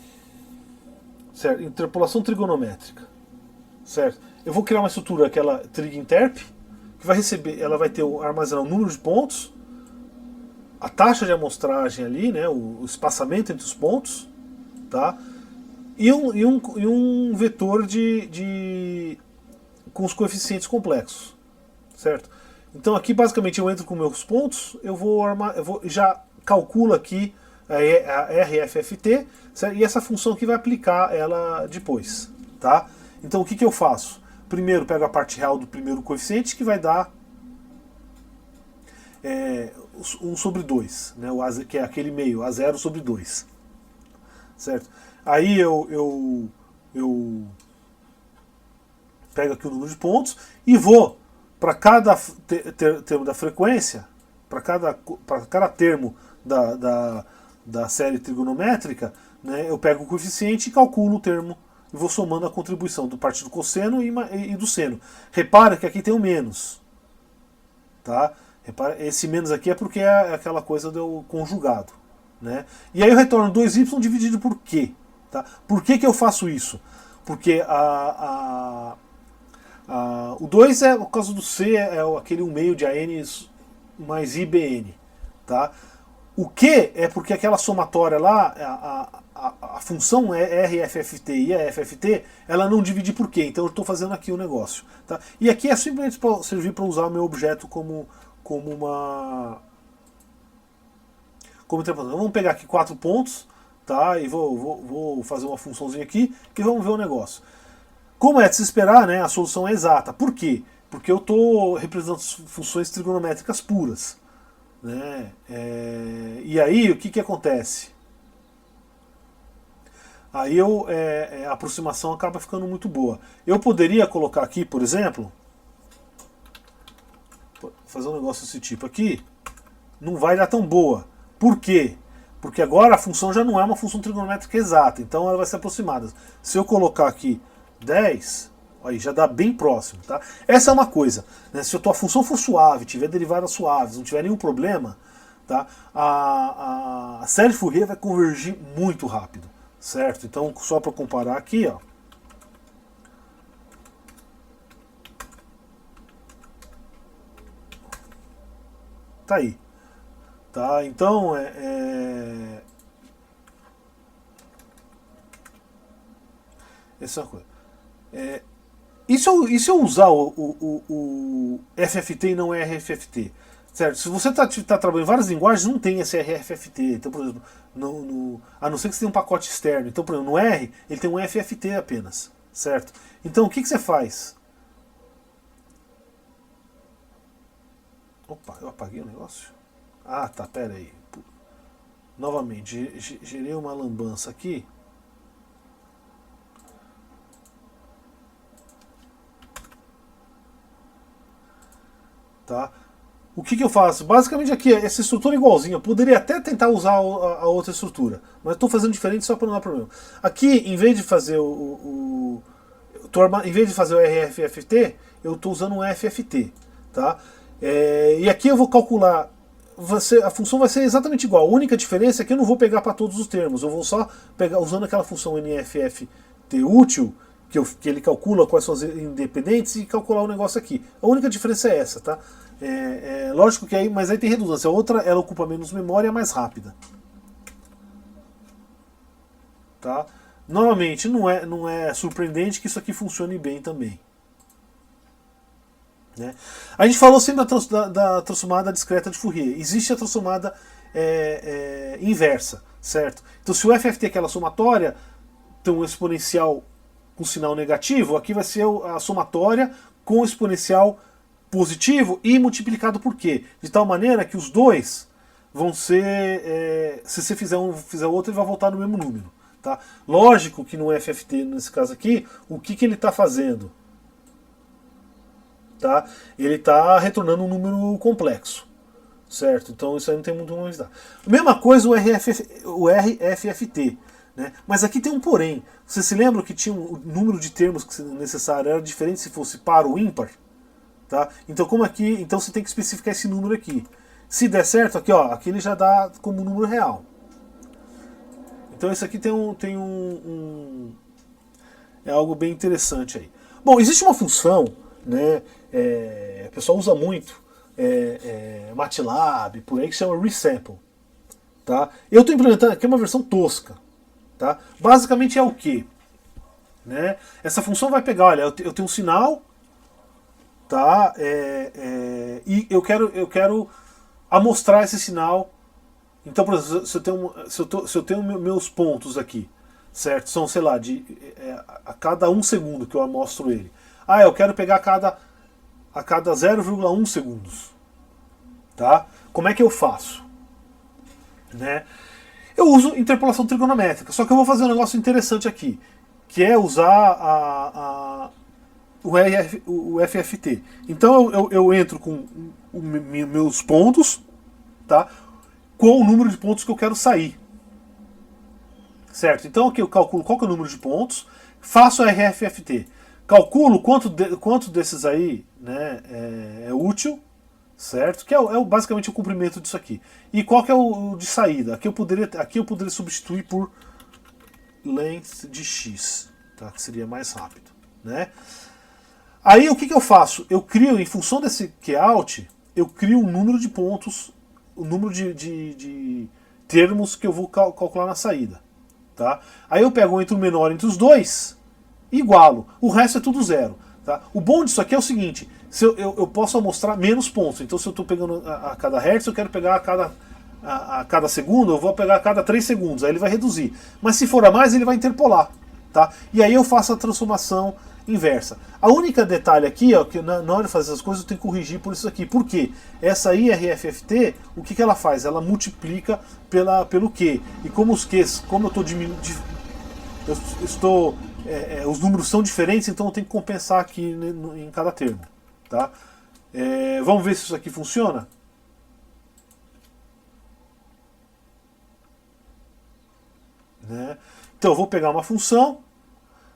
Certo? Interpolação trigonométrica. Certo? Eu vou criar uma estrutura, aquela trig_interp, que vai receber, ela vai ter armazenar o número de pontos, a taxa de amostragem ali, né, o espaçamento entre os pontos, tá? E um vetor com os coeficientes complexos. certo? Então aqui basicamente eu entro com meus pontos, eu vou já calculo aqui a RFFT, certo? E essa função aqui vai aplicar ela depois, tá? Então o que eu faço? Primeiro pego a parte real do primeiro coeficiente, que vai dar 1 sobre 2, né? Que é aquele meio, a 0 sobre 2. Certo? Aí eu pego aqui o número de pontos e vou para cada termo da frequência, para cada termo da série trigonométrica, né, eu pego o coeficiente e calculo o termo e vou somando a contribuição do parte do cosseno e do seno. Repara que aqui tem um menos. Tá? Repara, esse menos aqui é porque é aquela coisa do conjugado. Né? E aí eu retorno 2y dividido por quê? Tá? Por que eu faço isso? Porque o 2 é, por causa do C, é aquele 1 meio de AN mais IBN. Tá? O Q é porque aquela somatória lá, a função RFFT e a FFT, ela não divide por quê. Então eu estou fazendo aqui o negócio. Tá? E aqui é simplesmente para servir para usar o meu objeto como interpretação. Vamos pegar aqui 4 pontos, tá? E vou fazer uma funçãozinha aqui que vamos ver o negócio. Como é de se esperar, né, a solução é exata. Por quê? Porque eu estou representando funções trigonométricas puras. Né? E aí o que acontece? Aí a aproximação acaba ficando muito boa. Eu poderia colocar aqui, por exemplo, fazer um negócio desse tipo aqui, não vai dar tão boa. Por quê? Porque agora a função já não é uma função trigonométrica exata, então ela vai ser aproximada. Se eu colocar aqui 10, aí já dá bem próximo. Tá? Essa é uma coisa. Né? Se a tua função for suave, tiver derivadas suaves, não tiver nenhum problema, tá? A série Fourier vai convergir muito rápido. Certo? Então, só para comparar aqui, ó. Tá aí. Tá? Então, essa é uma coisa. E se eu usar o FFT e não RFFT? Certo? Se você está trabalhando em várias linguagens, não tem esse RFFT. Então, por exemplo, a não ser que você tenha um pacote externo. Então, por exemplo, no R, ele tem um FFT apenas. Certo? Então, o que você faz? Opa, eu apaguei o negócio? Ah, tá, pera aí. Novamente, gerei uma lambança aqui. Tá? O que eu faço? Basicamente aqui, essa estrutura é igualzinha. Eu poderia até tentar usar a outra estrutura, mas estou fazendo diferente só para não dar problema. Aqui, em vez de fazer em vez de fazer o RFFT, eu estou usando um FFT. Tá? E aqui eu vou calcular. A função vai ser exatamente igual. A única diferença é que eu não vou pegar para todos os termos. Eu vou só pegar usando aquela função NFFT útil, que ele calcula quais são as independentes, e calcular o negócio aqui. A única diferença é essa, tá? Lógico que aí, mas aí tem redundância. A outra, ela ocupa menos memória e é mais rápida. Tá? Novamente, não é surpreendente que isso aqui funcione bem também. Né? A gente falou sempre da transformada discreta de Fourier. Existe a transformada inversa, certo? Então, se o FFT é aquela somatória, tem um exponencial com sinal negativo, aqui vai ser a somatória com exponencial positivo e multiplicado por quê? De tal maneira que os dois vão ser, se você fizer um fizer o outro, ele vai voltar no mesmo número. Tá? Lógico que no FFT, nesse caso aqui, o que ele está fazendo? Tá? Ele está retornando um número complexo. Certo? Então isso aí não tem muito como ajudar. Mesma coisa o RFFT. Né? Mas aqui tem um porém. Você se lembra que tinha o número de termos que necessário era diferente se fosse par ou ímpar? Tá? Então, como aqui, então você tem que especificar esse número aqui. Se der certo, aqui, ó, aqui ele já dá como número real. Então isso aqui é algo bem interessante aí. Bom, existe uma função, né, o pessoal usa muito, MATLAB, por aí, que se chama resample. Tá? Eu estou implementando aqui uma versão tosca. Tá? Basicamente é o que? Né? Essa função vai pegar, olha, eu tenho um sinal, tá? E eu quero amostrar esse sinal. Então, por exemplo, se eu tenho meus pontos aqui, certo? São, sei lá, a cada 1 segundo que eu amostro ele. Ah, eu quero pegar a cada 0,1 segundos. Tá? Como é que eu faço? Né? Eu uso interpolação trigonométrica, só que eu vou fazer um negócio interessante aqui, que é usar o FFT. Então eu entro com meus pontos, tá? Com o número de pontos que eu quero sair. Certo? Então aqui eu calculo qual que é o número de pontos, faço o RFFT, calculo quanto desses aí, né, é útil, certo? Que é basicamente o comprimento disso aqui. E qual que é o de saída? Aqui eu poderia substituir por length de x, tá? Que seria mais rápido, né? Aí o que eu faço? Eu crio, em função desse cout, eu crio um número de pontos, o número de termos que eu vou calcular na saída. Tá? Aí eu pego entre o menor entre os dois e igualo. O resto é tudo zero. Tá? O bom disso aqui é o seguinte, eu posso mostrar menos pontos. Então se eu estou pegando a cada hertz, eu quero pegar a cada segundo, eu vou pegar a cada 3 segundos. Aí ele vai reduzir. Mas se for a mais, ele vai interpolar. Tá? E aí eu faço a transformação inversa. A única detalhe aqui, ó, que na hora de fazer as coisas eu tenho que corrigir por isso aqui. Por quê? Essa IRFFT, o que ela faz? Ela multiplica pelo Q. E como os Qs, como eu estou diminuindo, os números são diferentes, então eu tenho que compensar aqui em cada termo. Tá? Vamos ver se isso aqui funciona? Né? Então eu vou pegar uma função,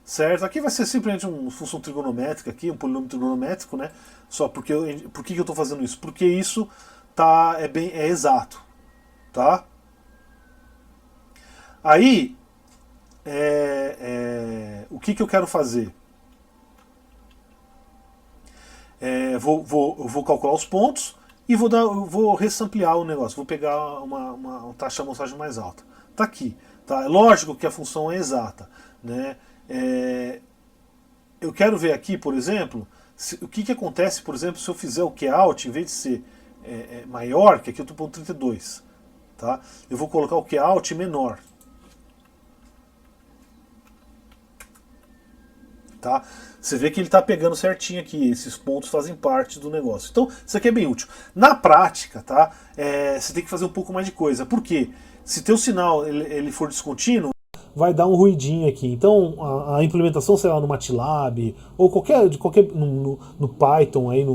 certo? Aqui vai ser simplesmente uma função trigonométrica, aqui, um polinômio trigonométrico, né? Só porque por que eu estou fazendo isso? Porque isso é exato, tá? Aí, o que eu quero fazer? Eu vou calcular os pontos e vou resamplear o negócio. Vou pegar uma taxa de amostragem mais alta. Tá aqui. Tá? É lógico que a função é exata, né? Eu quero ver aqui, por exemplo, o que acontece, por exemplo, se eu fizer o cout, em vez de ser maior, que aqui eu estou pondo 32, tá? Eu vou colocar o cout menor. Tá? Você vê que ele está pegando certinho aqui, esses pontos fazem parte do negócio. Então, isso aqui é bem útil. Na prática, tá? Você tem que fazer um pouco mais de coisa. Por quê? Se teu sinal ele for descontínuo, vai dar um ruidinho aqui. Então a implementação, sei lá, no MATLAB ou no Python aí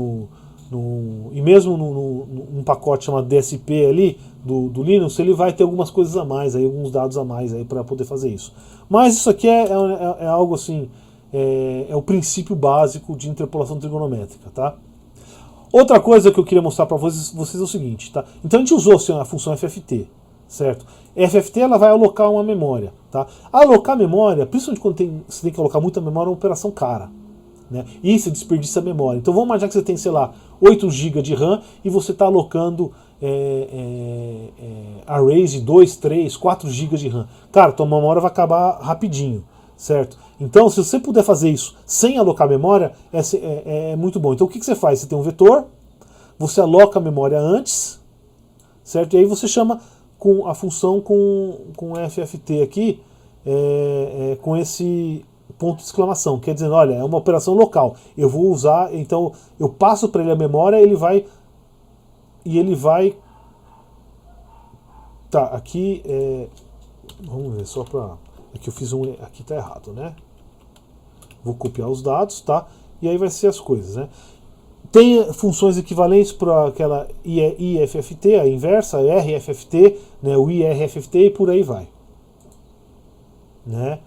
e mesmo num pacote chamado DSP ali do Linux, ele vai ter algumas coisas a mais aí, alguns dados a mais aí para poder fazer isso. Mas isso aqui é algo assim, é o princípio básico de interpolação trigonométrica, tá? Outra coisa que eu queria mostrar para vocês é o seguinte, tá? Então a gente usou assim, a função FFT, certo? FFT ela vai alocar uma memória, tá? Alocar memória, principalmente quando você tem que alocar muita memória, é uma operação cara, né? E você desperdiça a memória. Então vamos imaginar que você tem, sei lá, 8 GB de RAM e você está alocando arrays de 2, 3, 4 GB de RAM. Cara, tua memória vai acabar rapidinho, certo? Então, se você puder fazer isso sem alocar memória, é muito bom. Então o que você faz? Você tem um vetor, você aloca a memória antes, certo? E aí você chama com a função com FFT aqui, com esse ponto de exclamação, quer dizer, olha, é uma operação local, eu vou usar, então eu passo para ele a memória, ele vai tá, aqui vamos ver, só para aqui eu fiz aqui tá errado, né? Vou copiar os dados, tá? E aí vai ser as coisas, né? Tem funções equivalentes para aquela IFFT, a inversa, a RFFT, né, o IRFFT e por aí vai. Né?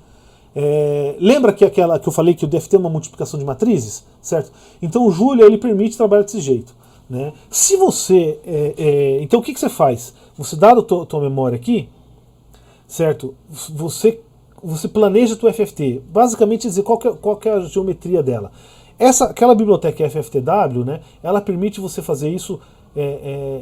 Lembra que aquela que eu falei que o DFT é uma multiplicação de matrizes? Certo? Então o Julia ele permite trabalhar desse jeito. Né? Se você. Então o que você faz? Você dá a tua memória aqui, certo? Você planeja a tua FFT. Basicamente dizer qual que é a geometria dela. Aquela biblioteca FFTW, né, ela permite você fazer isso,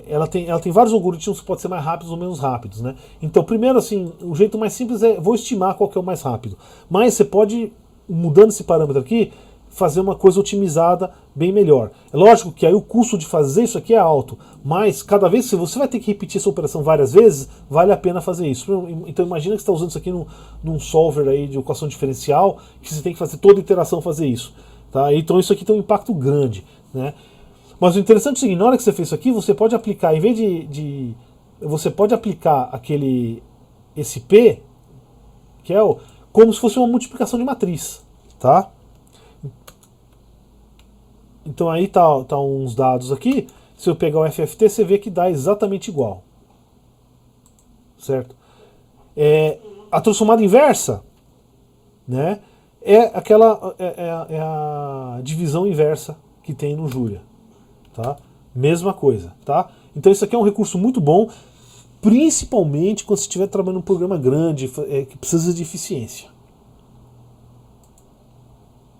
ela tem vários algoritmos que podem ser mais rápidos ou menos rápidos. Né? Então, primeiro, assim, o jeito mais simples vou estimar qual que é o mais rápido. Mas você pode, mudando esse parâmetro aqui, fazer uma coisa otimizada bem melhor. É lógico que aí o custo de fazer isso aqui é alto, mas cada vez que você vai ter que repetir essa operação várias vezes, vale a pena fazer isso. Então imagina que você está usando isso aqui num solver aí de equação diferencial, que você tem que fazer toda iteração fazer isso. Tá? Então isso aqui tem um impacto grande. Né? Mas o interessante é o seguinte, na hora que você fez isso aqui, você pode aplicar, em vez você pode aplicar esse P, que é como se fosse uma multiplicação de matriz. Tá? Então aí tá uns dados aqui. Se eu pegar o FFT, você vê que dá exatamente igual. Certo? A transformada inversa, né, é a divisão inversa que tem no Julia. Tá? Mesma coisa. Tá? Então isso aqui é um recurso muito bom, principalmente quando você estiver trabalhando num programa grande que precisa de eficiência.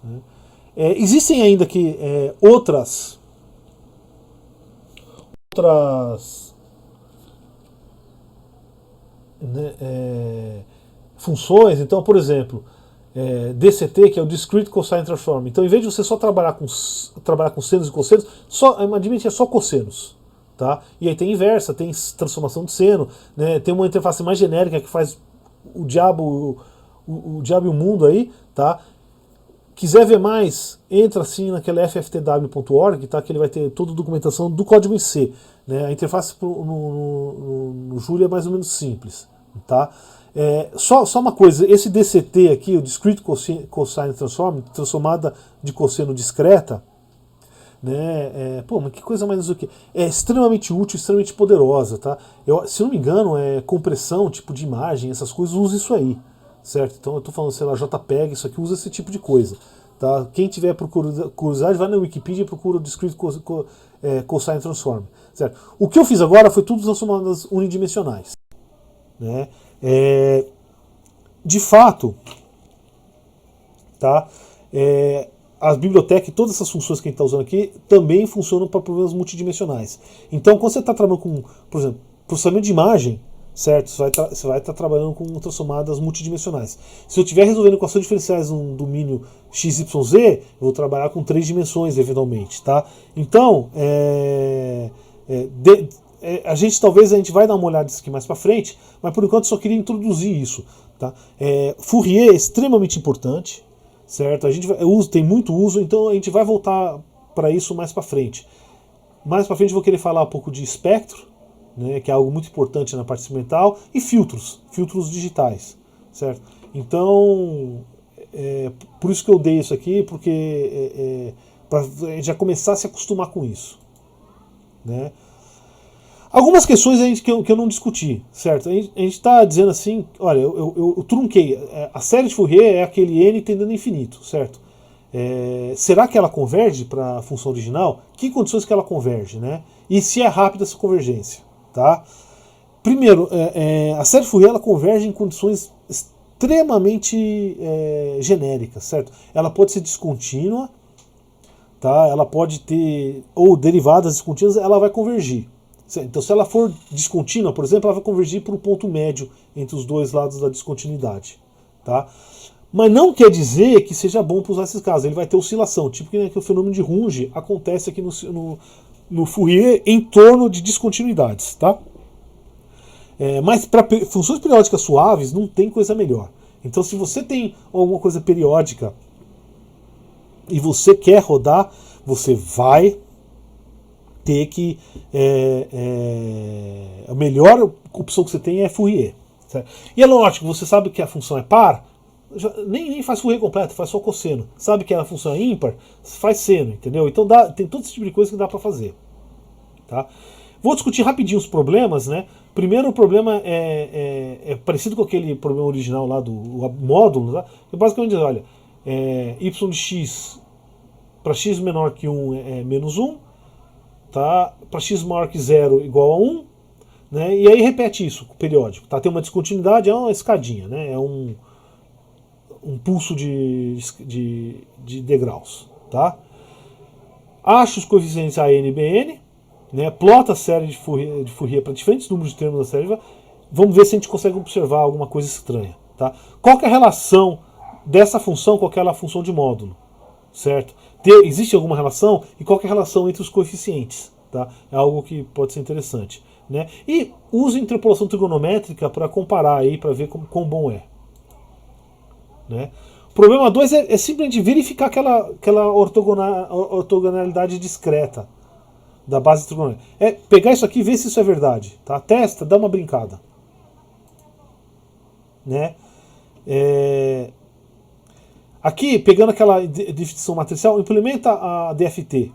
Né? Existem ainda aqui outras né, funções. Então, por exemplo, DCT, que é o Discrete Cosine Transform. Então, em vez de você só trabalhar com senos e cossenos, admite é só cossenos. Tá? E aí tem inversa, tem transformação de seno, né? Tem uma interface mais genérica que faz o diabo e o mundo aí. Tá? Quiser ver mais, entra assim naquela fftw.org, tá? Que ele vai ter toda a documentação do código em C. Né? A interface no Julia é mais ou menos simples. Tá? Só uma coisa, esse DCT aqui, o Discrete Cosine Transform, transformada de cosseno discreta, né? Mas que coisa mais do que é extremamente útil, extremamente poderosa. Tá? Se não me engano, compressão, tipo de imagem, essas coisas, usa isso aí. Certo? Então eu estou falando, sei lá, JPEG, isso aqui usa esse tipo de coisa. Tá? Quem tiver curiosidade, vai na Wikipedia e procura o Discrete Cosine Transform. Certo? O que eu fiz agora foi tudo transformadas unidimensionais. Né? De fato, tá? As bibliotecas e todas essas funções que a gente está usando aqui também funcionam para problemas multidimensionais. Então, quando você está trabalhando com, por exemplo, processamento de imagem, certo? Você vai estar trabalhando com transformadas multidimensionais. Se eu estiver resolvendo equações diferenciais num domínio XYZ, eu vou trabalhar com 3 dimensões, eventualmente. Tá? Então, a gente vai dar uma olhada nisso aqui mais para frente, mas por enquanto eu só queria introduzir isso. Tá? Fourier é extremamente importante, certo? A gente tem muito uso, então a gente vai voltar para isso mais para frente. Mais para frente eu vou querer falar um pouco de espectro, né, que é algo muito importante na parte experimental, e filtros digitais, certo? Então, por isso que eu dei isso aqui, porque para já começar a se acostumar com isso, né? Algumas questões que eu não discuti, certo? A gente está dizendo assim, olha, eu trunquei, a série de Fourier é aquele n tendendo a infinito, certo? Será que ela converge para a função original? Que condições que ela converge, né? E se é rápida essa convergência? Tá? Primeiro, a série Fourier ela converge em condições extremamente genéricas, certo? Ela pode ser descontínua, tá? Ela pode ter ou derivadas descontínuas, ela vai convergir. Então, se ela for descontínua, por exemplo, ela vai convergir para o ponto médio entre os dois lados da descontinuidade, tá? Mas não quer dizer que seja bom para usar esses casos. Ele vai ter oscilação, tipo que o fenômeno de Runge acontece aqui no Fourier em torno de descontinuidades, tá? Mas para funções periódicas suaves não tem coisa melhor. Então, se você tem alguma coisa periódica e você quer rodar, você vai ter que a melhor opção que você tem é Fourier, certo? E é lógico, você sabe que a função é par, nem faz Fourier completo, faz só cosseno. Sabe que a função é ímpar, faz seno, entendeu? Então tem todo esse tipo de coisa que dá para fazer. Tá? Vou discutir rapidinho os problemas, né? Primeiro, o problema é parecido com aquele problema original lá do módulo, tá? Que basicamente diz, olha, y de x para x menor que 1 é menos 1, tá? Para x maior que 0 igual a 1, né? E aí repete isso, periódico. Tá? Tem uma descontinuidade, é uma escadinha, né? É um pulso de degraus. Tá? Acha os coeficientes a, n e bn, né? Plota a série de Fourier para diferentes números de termos da série. Vamos ver se a gente consegue observar alguma coisa estranha. Tá? Qual que é a relação dessa função com aquela função de módulo? certo? Existe alguma relação? E qual que é a relação entre os coeficientes? Tá? É algo que pode ser interessante. Né? E use interpolação trigonométrica para comparar aí, para ver quão bom é. Né? O problema 2 é simplesmente verificar aquela ortogonalidade discreta da base trigonométrica. É pegar isso aqui e ver se isso é verdade. Tá? Testa, dá uma brincada. Né? Aqui, pegando aquela definição matricial, implementa a DFT.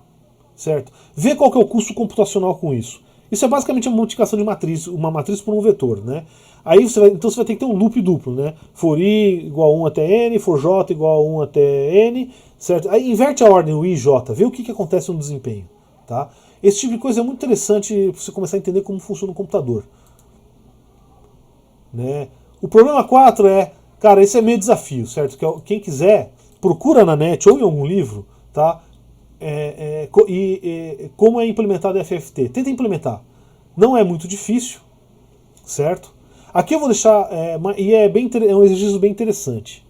Certo? Vê qual que é o custo computacional com isso. Isso é basicamente a multiplicação de matriz, uma matriz por um vetor, né? Aí então você vai ter que ter um loop duplo, né? For i igual a 1 até n, for j igual a 1 até n, certo? Aí inverte a ordem, o i e j, vê o que acontece no desempenho, tá? Esse tipo de coisa é muito interessante para você começar a entender como funciona o computador. Né? O problema 4 cara, esse é meio desafio, certo? Quem quiser, procura na net ou em algum livro, tá? Como é implementado a FFT. Tenta implementar. Não é muito difícil, certo? Aqui eu vou deixar, é um exercício bem interessante.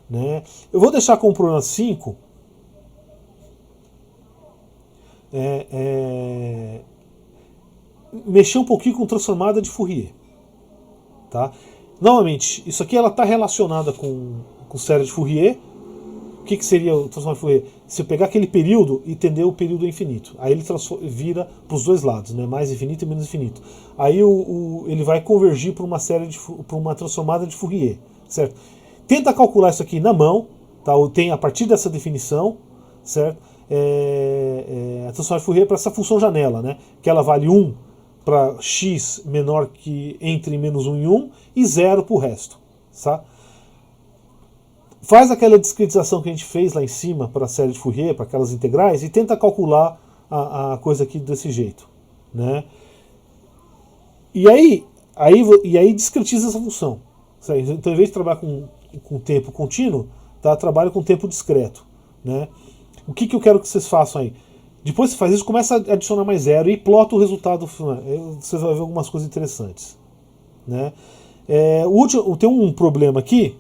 Né? Eu vou deixar como problema 5 mexer um pouquinho com transformada de Fourier. Tá? Novamente, isso aqui está relacionada com série de Fourier. O que seria o transformada de Fourier? Se eu pegar aquele período e entender o período infinito. Aí ele vira para os dois lados, né? Mais infinito e menos infinito. Aí ele vai convergir para uma transformada de Fourier. Certo? Tenta calcular isso aqui na mão. Tá? Tem a partir dessa definição. Certo? A transformada de Fourier para essa função janela. Né? Que ela vale 1 para x menor que entre menos 1 e 1 e 0 para o resto. Tá? Faz aquela discretização que a gente fez lá em cima para a série de Fourier, para aquelas integrais, e tenta calcular a coisa aqui desse jeito. Né? E aí discretiza essa função. Então, em vez de trabalhar com tempo contínuo, tá? Trabalha com tempo discreto. Né? O que eu quero que vocês façam aí? Depois que você faz isso, começa a adicionar mais zero e plota o resultado final. Você vai ver algumas coisas interessantes. Né? Tem um problema aqui,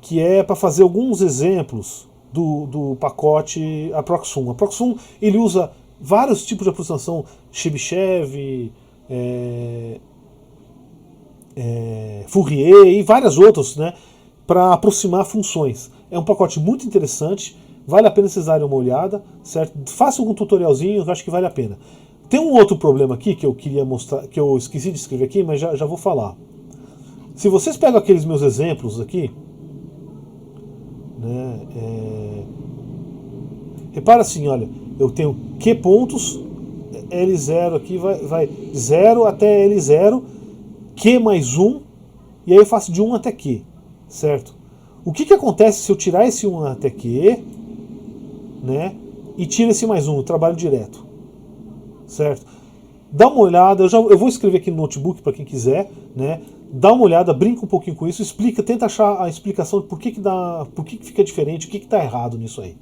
que é para fazer alguns exemplos do pacote Approxum. Approxum ele usa vários tipos de aproximação, Chebyshev, Fourier e várias outras, né, para aproximar funções. É um pacote muito interessante, vale a pena vocês darem uma olhada, certo? Faça algum tutorialzinho, eu acho que vale a pena. Tem um outro problema aqui que eu queria mostrar, que eu esqueci de escrever aqui, mas já vou falar. Se vocês pegam aqueles meus exemplos aqui, né, repara assim, olha, eu tenho Q pontos, L0 aqui vai 0 até L0, Q mais 1, e aí eu faço de 1 até Q, certo? O que acontece se eu tirar esse 1 até Q, né, e tiro esse mais 1, eu trabalho direto, certo? Dá uma olhada, eu vou escrever aqui no notebook para quem quiser, né? Dá uma olhada, brinca um pouquinho com isso, tenta achar a explicação de por que fica diferente, o que está errado nisso aí.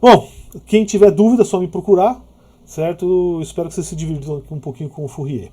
Bom, quem tiver dúvida é só me procurar, certo? Espero que vocês se divirtam um pouquinho com o Fourier.